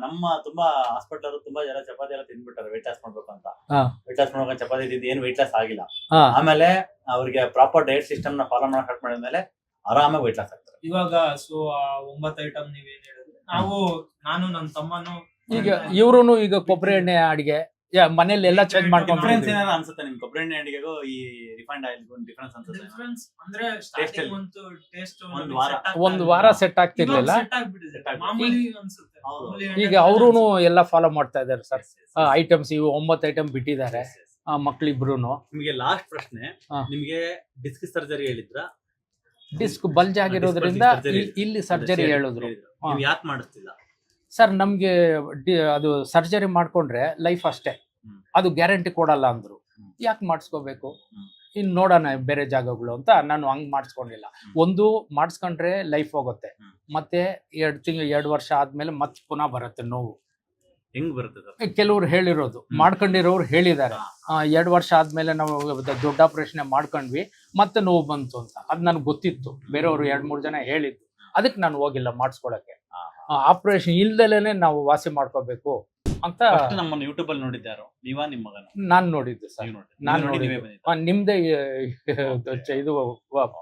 ನಮ್ಮ ತುಂಬಾ ಹಾಸ್ಪಿಟಲ್ ತುಂಬಾ ಜನ ಚಪಾತಿ ಎಲ್ಲ ತಿಂದ್ಬಿಟ್ಟಾರೆ ವೆಯ್ಟ್ ಲಾಸ್ ಮಾಡ್ಬೇಕು ಅಂತ. ವೆಯ್ಟ್ ಲಾಸ್ ಮಾಡ್ಬೇಕು ಚಪಾತಿ ತಿಂದು ಏನ್ ವೆಯ್ಟ್ ಲಾಸ್ ಆಗಿಲ್ಲ. ಆಮೇಲೆ ಅವ್ರಿಗೆ ಪ್ರಾಪರ್ ಡಯಟ್ ಸಿಸ್ಟಮ್ ನ ಫಾಲೋ ಮಾಡಕ್ ಸ್ಟಾರ್ಟ್ ಮಾಡಿದ್ಮೇಲೆ ಆರಾಮಾಗಿ ವೆಯ್ಟ್ ಲಾಸ್ ಆಗ್ತಾರೆ. ಇವಾಗ ಸೊ 9 ಐಟಮ್ ನೀವೇನ್ ಹೇಳಿದ್ರೆ ನಾನು ನನ್ನ ತಮ್ಮನು ಈಗ ಇವ್ರುನು ಈಗ ಕೊಬ್ಬರಿ ಎಣ್ಣೆ ಅಡಿಗೆ ಮನೇಲಿ ಎಲ್ಲ ಚೇಂಜ್ ಡಿಫರೆನ್ಸ್ ಮಾಡ್ಕೊಂಡ್ಬಿಟ್ಟಿದ್ದೀವಿ. ಏನಾದ್ರು ಅನ್ಸುತ್ತೆ ನಿಮ್ ಕೊಬ್ಬರಿ ಎಣ್ಣೆ ಅಡಿಗೆಗೂ ಈ ರಿಫೈಂಡ್ ಆಯಿಲ್ ಡಿಫರೆನ್ಸ್ ಅನ್ಸುತ್ತೆ? ಡಿಫ್ರೆನ್ಸ್ ಅಂದ್ರೆ ಸ್ಟಾರ್ಟಿಂಗ್ ಒಂದು ಟೇಸ್ಟ್ ಒಂದ್ ವಾರ ಸೆಟ್ ಆಗ್ತಿರ್ಲಿಲ್ಲ. ಸೆಟ್ ಆಗ್ಬಿಟ್ಟಿದೆ, ಮಾಮೂಲಿ ಅನ್ಸುತ್ತೆ. ಮಾಮೂಲಿ ಎಣ್ಣೆ ಈಗ ಅವ್ರುನು ಎಲ್ಲ ಫಾಲೋ ಮಾಡ್ತಾ ಇದಾರೆ ಸರ್. ಐಟಮ್ಸ್ ಇವು 9 ಐಟಮ್ ಬಿಟ್ಟಿದ್ದಾರೆ ಮಕ್ಳಿಬ್ರುನು. ನಿಮಗೆ ಲಾಸ್ಟ್ ಪ್ರಶ್ನೆ, ಹಾ. ನಿಮ್ಗೆ ಡಿಸ್ಕ್ ಸರ್ಜರಿ ಹೇಳಿದ್ರ? ಡಿಸ್ಕ್ ಬಲ್ಜ್ ಆಗಿರೋದ್ರಿಂದ ಇಲ್ಲಿ ಸರ್ಜರಿ ಹೇಳಿದ್ರು. ನೀವು ಯಾಕೆ ಮಾಡಿಸ್ತಿಲ್ಲ ಸರ್ ನಮ್ಗೆ ಅದು ಸರ್ಜರಿ ಮಾಡ್ಕೊಂಡ್ರೆ ಲೈಫ್ ಅಷ್ಟೇ, ಅದು ಗ್ಯಾರಂಟಿ ಕೊಡಲ್ಲ ಅಂದ್ರು. ಯಾಕೆ ಮಾಡಿಸ್ಕೋಬೇಕು, ಇನ್ ನೋಡೋಣ ಬೇರೆ ಜಾಗಗಳು ಅಂತ ನಾನು ಹಂಗ್ ಮಾಡಿಸ್ಕೊಂಡಿಲ್ಲ. ಒಂದು ಮಾಡಿಸ್ಕೊಂಡ್ರೆ ಲೈಫ್ ಹೋಗುತ್ತೆ, ಮತ್ತೆ 2 ವರ್ಷ ಆದ್ಮೇಲೆ ಮತ್ತೆ ಪುನಃ ಬರುತ್ತೆ ನೋವು. ಹೆಂಗ್ ಬರುತ್ತೆ ಸರ್? ಕೆಲವ್ರು ಹೇಳಿರೋದು, ಮಾಡ್ಕೊಂಡಿರೋರು ಹೇಳಿದ್ದಾರೆ 2 ವರ್ಷ ಆದ್ಮೇಲೆ ನಾವು ದೊಡ್ಡ ಆಪರೇಷನ್ ಮಾಡ್ಕೊಂಡ್ವಿ ಮತ್ತೆ ನೋವು ಬಂತು ಅಂತ. ಅದ್ ನನ್ಗೆ ಗೊತ್ತಿತ್ತು, ಬೇರೆಯವರು 2-3 ಜನ ಹೇಳಿದ್ದು. ಅದಕ್ಕೆ ನಾನು ಹೋಗಿಲ್ಲ ಮಾಡಿಸ್ಕೊಳಕ್ಕೆ. ಆಪರೇಷನ್ ಇಲ್ದಲೇನೆ ನಾವು ವಾಸಿ ಮಾಡ್ಕೋಬೇಕು ಅಂತ ನಮ್ಮನ್ನು ಯೂಟ್ಯೂಬ್ ಅಲ್ಲಿ ನೋಡಿದ್ದಾರೋ ನೀವಾ ನಿಮ್ಮ ಮಗನ? ನಾನ್ ನೋಡಿದ್ದೆ ಸರ್, ನಾನು ನೋಡಿದ್ದೆ. ನಿಮ್ದೇ ಇದು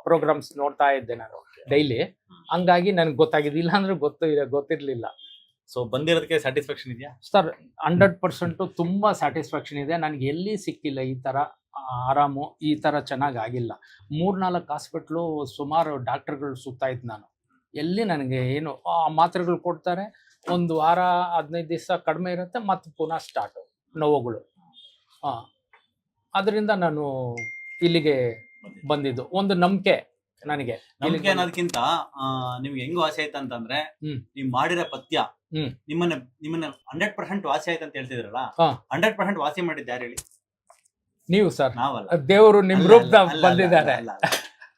ಪ್ರೋಗ್ರಾಮ್ಸ್ ನೋಡ್ತಾ ಇದ್ದೆ ನಾನು ಡೈಲಿ, ಹಂಗಾಗಿ ನನ್ಗೆ ಗೊತ್ತಾಗಿದೆ. ಇಲ್ಲ ಅಂದ್ರೆ ಗೊತ್ತಿರ್ಲಿಲ್ಲ. ಸೊ ಬಂದಿರೋದಕ್ಕೆ ಸ್ಯಾಟಿಸ್ಫ್ಯಾಕ್ಷನ್ ಇದೆಯಾ ಸರ್? 100% ತುಂಬಾ ಸ್ಯಾಟಿಸ್ಫ್ಯಾಕ್ಷನ್ ಇದೆ. ನನ್ಗೆ ಎಲ್ಲಿ ಸಿಕ್ಕಿಲ್ಲ ಈ ತರ ಆರಾಮು, ಈ ತರ ಚೆನ್ನಾಗಿ ಆಗಿಲ್ಲ. 3-4 ಹಾಸ್ಪಿಟ್ಲು ಸುಮಾರು ಡಾಕ್ಟರ್ಗಳು ಸುತ್ತಾಯ್ತು ನಾನು. ಎಲ್ಲಿ ನನಗೆ ಏನು ಮಾತ್ರೆಗಳು ಕೊಡ್ತಾರೆ, 1 ವಾರ 15 ದಿವಸ ಕಡಿಮೆ ಇರುತ್ತೆ, ಮತ್ತೆ ಪುನಃ ಸ್ಟಾರ್ಟ್ ನೋವುಗಳು. ಅದರಿಂದ ನಾನು ಇಲ್ಲಿಗೆ ಬಂದಿದ್ದು ಒಂದು ನಂಬಿಕೆ ನನಗೆ. ನಂಬಿಕೆ ಅನ್ನೋದಕ್ಕಿಂತ ನಿಮ್ಗೆ ಹೆಂಗ್ ವಾಸಿ ಆಯ್ತು ಅಂತಂದ್ರೆ, ನೀವ್ ಮಾಡಿರೋ ಪಥ್ಯ ನಿಮ್ಮನ್ನ 100% ವಾಸಿ ಆಯ್ತು ಅಂತ ಹೇಳ್ತಿದ್ರಲ್ಲ, 100% ವಾಸಿ ಮಾಡಿದ್ದು ಯಾರು ಹೇಳಿ? ನೀವು ಸರ್. ನಾವಲ್ಲ, ದೇವರು ನಿಮ್ ರೂಪದಾಗ ಬಂದಿದ್ದಾರೆ.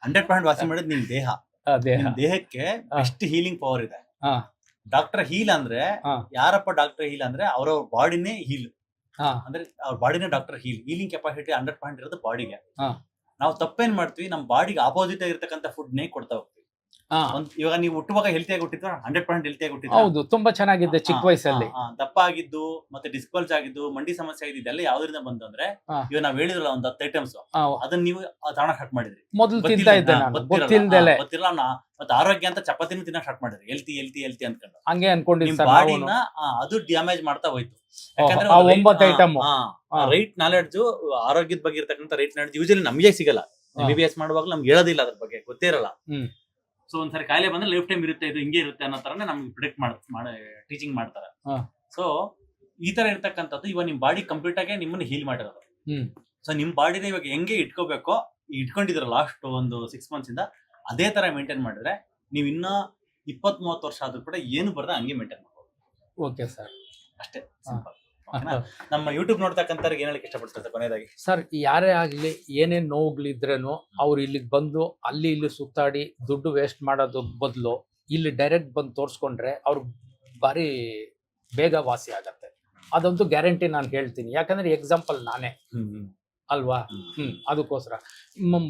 100% ವಾಸಿ ಮಾಡಿದ್ ನಿಮ್ ದೇಹ. ದೇಹಕ್ಕೆ ಬೆಸ್ಟ್ ಹೀಲಿಂಗ್ ಪವರ್ ಇದೆ. ಡಾಕ್ಟರ್ ಹೀಲ್ ಅಂದ್ರೆ ಯಾರಪ್ಪ ಡಾಕ್ಟರ್ ಹೀಲ್ ಅಂದ್ರೆ ಅವ್ರ ಬಾಡಿನೇ ಹೀಲ್ ಅಂದ್ರೆ ಅವ್ರ ಬಾಡಿನೇ ಡಾಕ್ಟರ್ ಹೀಲಿಂಗ್ ಕೆಪಾಸಿಟಿ 100% ಇರೋದು ಬಾಡಿಗೆ. ನಾವು ತಪ್ಪೇನ್ ಮಾಡ್ತೀವಿ, ನಮ್ ಬಾಡಿಗೆ ಆಪೋಸಿಟ್ ಆಗಿರ್ತಕ್ಕಂಥ ಫುಡ್ ನೇ ಕೊಡ್ತಾ ಹೋಗ್ತೀವಿ. ಇವಾಗ ನೀವು ಹುಟ್ಟುವಾಗ ಹೆಲ್ತಿಯಾಗಿ ಹುಟ್ಟಿದ್ರೆ 100% ಹೆಲ್ತಿಯಾಗಿ ಹುಟ್ಟಿದ್ರೆ. ಹೌದು, ತುಂಬಾ ಚೆನ್ನಾಗಿದ್ದೆ ಚಿಕ್ಕ ವಯಸ್ಸಲ್ಲಿ. ದಪ್ಪ ಆಗಿದ್ದು ಮತ್ತೆ ಡಿಸ್ಕ್ವಲ್ಸ್ ಆಗಿದ್ದು, ಮಂಡಿ ಸಮಸ್ಯೆ ಆಗಿದ್ದು, ಇದೆಲ್ಲ ಯಾವ್ದ್ರಿಂದ ಬಂತು ಅಂದ್ರೆ, ಇವಾಗ ನಾವ್ ಹೇಳಿದ್ರಲ್ಲ ಒಂದು 10 ಐಟಮ್ಸ್, ಅದನ್ನ ನೀವು ತಾಣ ಸ್ಟಾರ್ಟ್ ಮಾಡಿದ್ರಿ. ಮೊದಲು ತಿಂತಾ ಇದ್ದೆ ನಾನು, ಗೊತ್ತಿಲ್ದಲೆ. ಗೊತ್ತಿರಲ್ಲ, ಮತ್ತೆ ಆರೋಗ್ಯ ಅಂತ ಚಪಾತಿನೂ ತಿನ್ನಕ್ ಸ್ಟಾರ್ಟ್ ಮಾಡಿದ್ರಿ, ಹೆಲ್ತಿ ಅನ್ಕೊಂಡು. ಹಂಗೆ ಅನ್ಕೊಂಡಿದ್ದೆ ನಿಮ್ ಬಾಡಿನ ಅದು ಡ್ಯಾಮೇಜ್ ಮಾಡ್ತಾ ಹೋಯ್ತು. ಯಾಕಂದ್ರೆ 9 ಐಟಮ್ ರೈಟ್ ನಾಲೆಡ್ಜ್, ಆರೋಗ್ಯದ ಬಗ್ಗೆ ಇರ್ತಕ್ಕಂಥ ರೈಟ್ ನಾಲೆಡ್ಜ್ ಯೂಶಲಿ ನಮಗೆ ಸಿಗಲ್ಲ. MBBS ಮಾಡುವಾಗಲೂ ನಮ್ಗೆ ಹೇಳೋದಿಲ್ಲ, ಅದ್ರ ಬಗ್ಗೆ ಗೊತ್ತೇ ಇರಲ್ಲ. ಸೊ ಒಂದ್ಸರಿ ಕಾಯಿಲೆ ಬಂದ್ರೆ ಲೈಫ್ ಟೈಮ್ ಇರುತ್ತೆ, ಇದು ಹಿಂಗೆ ಇರುತ್ತೆ ಅನ್ನೋ ತರನೇ ನಮ್ಗೆ ಪ್ರಿಡಿಕ್ಟ್ ಟೀಚಿಂಗ್ ಮಾಡ್ತಾರೆ. ಸೊ ಈ ತರ ಇರ್ತಕ್ಕಂಥದ್ದು ಇವಾಗ ನಿಮ್ ಬಾಡಿ ಕಂಪ್ಲೀಟ್ ಆಗಿ ನಿಮ್ಮನ್ನ ಹೀಲ್ ಮಾಡಿರೋದು. ಸೊ ನಿಮ್ ಬಾಡಿನ ಇವಾಗ ಹೆಂಗೆ ಇಟ್ಕೋಬೇಕೋ ಇಟ್ಕೊಂಡಿದ್ರ ಲಾಸ್ಟ್ ಒಂದು 6 months ಇಂದ, ಅದೇ ತರ ಮೇಂಟೈನ್ ಮಾಡಿದ್ರೆ ನೀವ್ ಇನ್ನ 20-30 ವರ್ಷ ಆದ್ರೂ ಕೂಡ ಏನು ಬರ್ದ ಹಂಗೆ ಮೇಂಟೈನ್ ಮಾಡ್ಬೋದು. ಓಕೆ ಸರ್, ಅಷ್ಟೇ ಸಿಂಪಲ್. ನಮ್ಮ ಯೂಟ್ಯೂಬ್ ನೋಡ್ತಕ್ಕಂಥವ್ರಿಗೆ ಏನ್ ಹೇಳಕ್ ಇಷ್ಟಪಡ್ತಾರೆ ಕೊನೆಯದಾಗಿ? ಸರ್, ಯಾರೇ ಆಗ್ಲಿ ಏನೇನ್ ನೋವುಗಳಿದ್ರೇನು ಅವ್ರು ಇಲ್ಲಿಗೆ ಬಂದು ಅಲ್ಲಿ ಇಲ್ಲಿ ಸುತ್ತಾಡಿ ದುಡ್ಡು ವೇಸ್ಟ್ ಮಾಡೋದು ಬದಲು ಇಲ್ಲಿ ಡೈರೆಕ್ಟ್ ಬಂದು ತೋರಿಸ್ಕೊಂಡ್ರೆ ಅವ್ರು ಭಾರಿ ಬೇಗ ವಾಸಿ ಆಗತ್ತೆ. ಅದಂತೂ ಗ್ಯಾರಂಟಿ ನಾನು ಹೇಳ್ತೀನಿ. ಯಾಕಂದ್ರೆ ಎಕ್ಸಾಂಪಲ್ ನಾನೇ ಅಲ್ವಾ. ಅದಕ್ಕೋಸ್ಕರ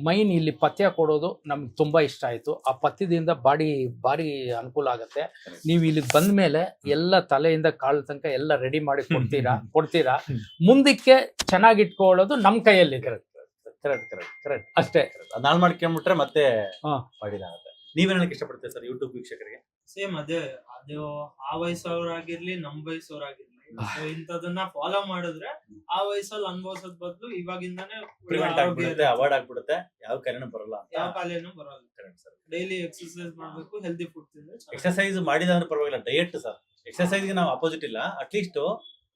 ಮೈನ್ ಇಲ್ಲಿ ಪಥ್ಯ ಕೊಡೋದು ನಮ್ಗೆ ತುಂಬಾ ಇಷ್ಟ ಆಯ್ತು. ಆ ಪಥ್ಯದಿಂದ ಭಾರಿ ಅನುಕೂಲ ಆಗತ್ತೆ. ನೀವು ಇಲ್ಲಿಗೆ ಬಂದ ಮೇಲೆ ಎಲ್ಲ ತಲೆಯಿಂದ ಕಾಳು ತನಕ ಎಲ್ಲ ರೆಡಿ ಮಾಡಿ ಕೊಡ್ತೀರಾ. ಮುಂದಕ್ಕೆ ಚೆನ್ನಾಗಿಟ್ಕೊಳ್ಳೋದು ನಮ್ ಕೈಯಲ್ಲಿ. ಕರೆಕ್ಟ್ ಅಷ್ಟೇ. ನಾಲ್ ಮಾಡ್ಕೊಂಡ್ಬಿಟ್ರೆ ಮತ್ತೆ ಮಾಡಿದಾಗುತ್ತೆ. ನೀವೇನ್ ಹೇಳಕ್ ಇಷ್ಟಪಡ್ತೀರಿ ಸರ್ ಯೂಟ್ಯೂಬ್ ವೀಕ್ಷಕರಿಗೆ? ಸೇಮ್ ಅದೇ ಆ ವಯಸ್ಸವ್ರಾಗಿರ್ಲಿ ನಮ್ ವಯಸ್ಸವ್ರಾಗಿರ್ಲಿ, ಇಂಥದನ್ನ ಫಾಲೋ ಮಾಡಿದ್ರೆ ಆ ವಯಸ್ಸಲ್ಲಿ ಅನುಭವಿಸೋದ್ ಬದಲು ಇವಾಗಿಂದಾನೇ ಅವಾಯ್ಡ್ ಆಗ್ಬಿಡುತ್ತೆ, ಯಾವ ಕಾಯಿಲೆನೂ ಬರಲ್ಲ. ಡೈಲಿ ಎಕ್ಸರ್ಸೈಸ್ ಮಾಡ್ಬೇಕು, ಹೆಲ್ದಿ ಫುಡ್ ತಿಂದ್ರೆ. ಎಕ್ಸರ್ಸೈಸ್ ಮಾಡಿದ್ರೆ ಪರವಾಗಿಲ್ಲ, ಡಯಟ್ ಸರ್. ಎಕ್ಸರ್ಸೈಸ್ ಗೆ ನಾವು ಅಪೋಸಿಟ್ ಇಲ್ಲ. ಅಟ್ಲೀಸ್ಟ್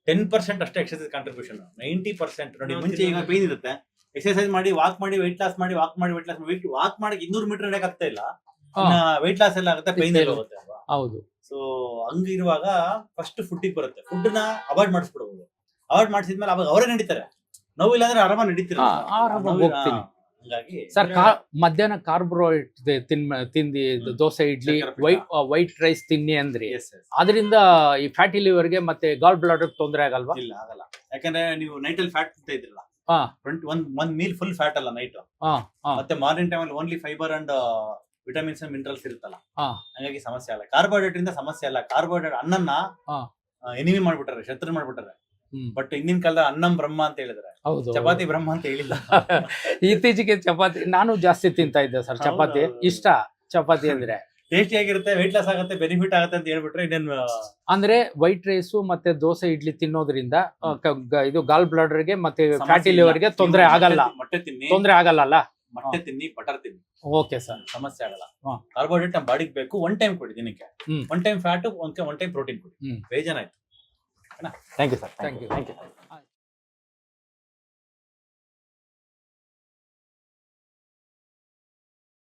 10% ಅಷ್ಟೇ ಎಕ್ಸರ್ಸೈಸ್ ಕಾಂಟ್ರಿಬ್ಯೂಷನ್. 90% ನೋಡಿ, ಮುಂಚೆ ಈಗ ಪೇನ್ ಇರುತ್ತೆ, ಎಕ್ಸರ್ಸೈಸ್ ಮಾಡಿ ವಾಕ್ ಮಾಡಿ ವೆಯ್ಟ್ ಲಾಸ್ ಮಾಡಿ, ವಾಕ್ ಮಾಡಿ ವೆಯ್ಟ್ ಲಾಸ್ ಮಾಡಿ, ವಾಕ್ ಮಾಡಿ 200 ಮೀಟರ್ ನಡೆಯಕ್ ಆಗ್ತಾ ಇಲ್ಲ, ವೆಯ್ಟ್ ಲಾಸ್ ಎಲ್ಲ ಆಗುತ್ತೆ, ಪೇನ್ ಎಲ್ಲ ಹೋಗುತ್ತೆ ಅಲ್ವಾ. ಹೌದು. ಸೊ ಹಂಗಿರುವಾಗ ಫಸ್ಟ್ ಫುಡ್ಡಿಗೆ ಬರುತ್ತೆ. ಫುಡ್ ನ ಅವಾಯ್ಡ್ ಮಾಡಿಸ್ಬಿಡ್ಬೋದು. ಅವಾಯ್ಡ್ ಮಾಡಿಸಿದ್ಮೇಲೆ ಅವಾಗ ಅವರೇ ನಡೀತಾರೆ. ನೋವಿಲ್ಲ ಅಂದ್ರೆ ಆರಾಮ ನಡೀತೀರ. ಆರಾಮಾಗಿ ಹೋಗ್ತೀನಿ. ಹಂಗಾಗಿ ಸರ್ ಮಧ್ಯಾಹ್ನ ಕಾರ್ಬೋಹೈಡ್ರೇಟ್ ತಿಂದಿ ದೋಸೆ ಇಡ್ಲಿ ವೈಟ್ ರೈಸ್ ತಿನ್ನಿ ಅಂದ್ರಿ, ಅದರಿಂದ ಈ ಫ್ಯಾಟಿ ಲಿವರ್ಗೆ ಮತ್ತೆ ಗಾಲ್ ಬ್ಲಾಡರ್ ತೊಂದರೆ ಆಗಲ್ವಾ? ಇಲ್ಲ, ಆಗಲ್ಲ. ಯಾಕಂದ್ರೆ ನೀವು ನೈಟ್ ಅಲ್ಲಿ ಫ್ಯಾಟ್ ತಿಂತಾ ಇದ್ರಲ್ಲ, ಒಂದ್ ಮೀಲ್ ಫುಲ್ ಫ್ಯಾಟ್ ಅಲ್ಲ ನೈಟ್, ಮತ್ತೆ ಮಾರ್ನಿಂಗ್ ಟೈಮ್ ಅಲ್ಲಿ only fibre and vitamins and minerals ಇರುತ್ತಲ್ಲ, ಹಾಗಾಗಿ ಸಮಸ್ಯೆ ಅಲ್ಲ. ಕಾರ್ಬೋಹೈಡ್ರೇಟ್ ಇಂದ ಸಮಸ್ಯೆ ಅಲ್ಲ. ಕಾರ್ಬೋಹೈಡ್ರೇಟ್ ಅನ್ನನ್ನ ಎನಿಮಿ ಮಾಡ್ಬಿಟ್ಟಾರೆ, ಶತ್ರು ಮಾಡ್ಬಿಟ್ಟಾರೆ. ಬಟ್ ಹಿಂದಿನ ಕಾಲದ ಅನ್ನಂ ಬ್ರಹ್ಮ ಅಂತ ಹೇಳಿದ್ರೆ, ಚಪಾತಿ ಬ್ರಹ್ಮ ಅಂತ ಹೇಳಿಲ್ಲ. ಇತ್ತೀಚೆಗೆ ಚಪಾತಿ ನಾನು ಜಾಸ್ತಿ ತಿಂತಾ ಇದ್ದೆ ಸರ್. ಚಪಾತಿ ಇಷ್ಟ. ಚಪಾತಿ ಅಂದ್ರೆ ಟೇಸ್ಟಿ ಆಗಿರುತ್ತೆ, ವೆಯ್ಟ್ ಲಾಸ್ ಆಗುತ್ತೆ, ಬೆನಿಫಿಟ್ ಆಗುತ್ತೆ ಅಂತ ಹೇಳ್ಬಿಟ್ರೆ ಇನ್ನೇನು. ಅಂದ್ರೆ ವೈಟ್ ರೈಸ್ ಮತ್ತೆ ದೋಸೆ ಇಡ್ಲಿ ತಿನ್ನೋದ್ರಿಂದ ಇದು ಗಾಲ್ ಬ್ಲಾಡರ್ಗೆ ಮತ್ತೆ ಫ್ಯಾಟಿ ಲಿವರ್ಗೆ ತೊಂದರೆ ಆಗಲ್ಲ. ಮೊಟ್ಟೆ ತಿನ್ನಿ, ತೊಂದರೆ ಆಗಲ್ಲ. ಮೊಟ್ಟೆ ತಿನ್ನಿ, ಬಟರ್ ತಿನ್ನಿ, ಓಕೆ ಸರ್, ಸಮಸ್ಯೆ ಆಗಲ್ಲ. ಕಾರ್ಬೋಹೈಡ್ರೇಟ್ ನಮ್ಮ ಬಾಡಿಗೆ ಬೇಕು. ಒನ್ ಟೈಮ್ ಕೊಡಿ ದಿನಕ್ಕೆ. One time fat, one time protein ಕೊಡಿ. ಬೇಜಾನಾಯ್ತು. Thank you sir. Thank you.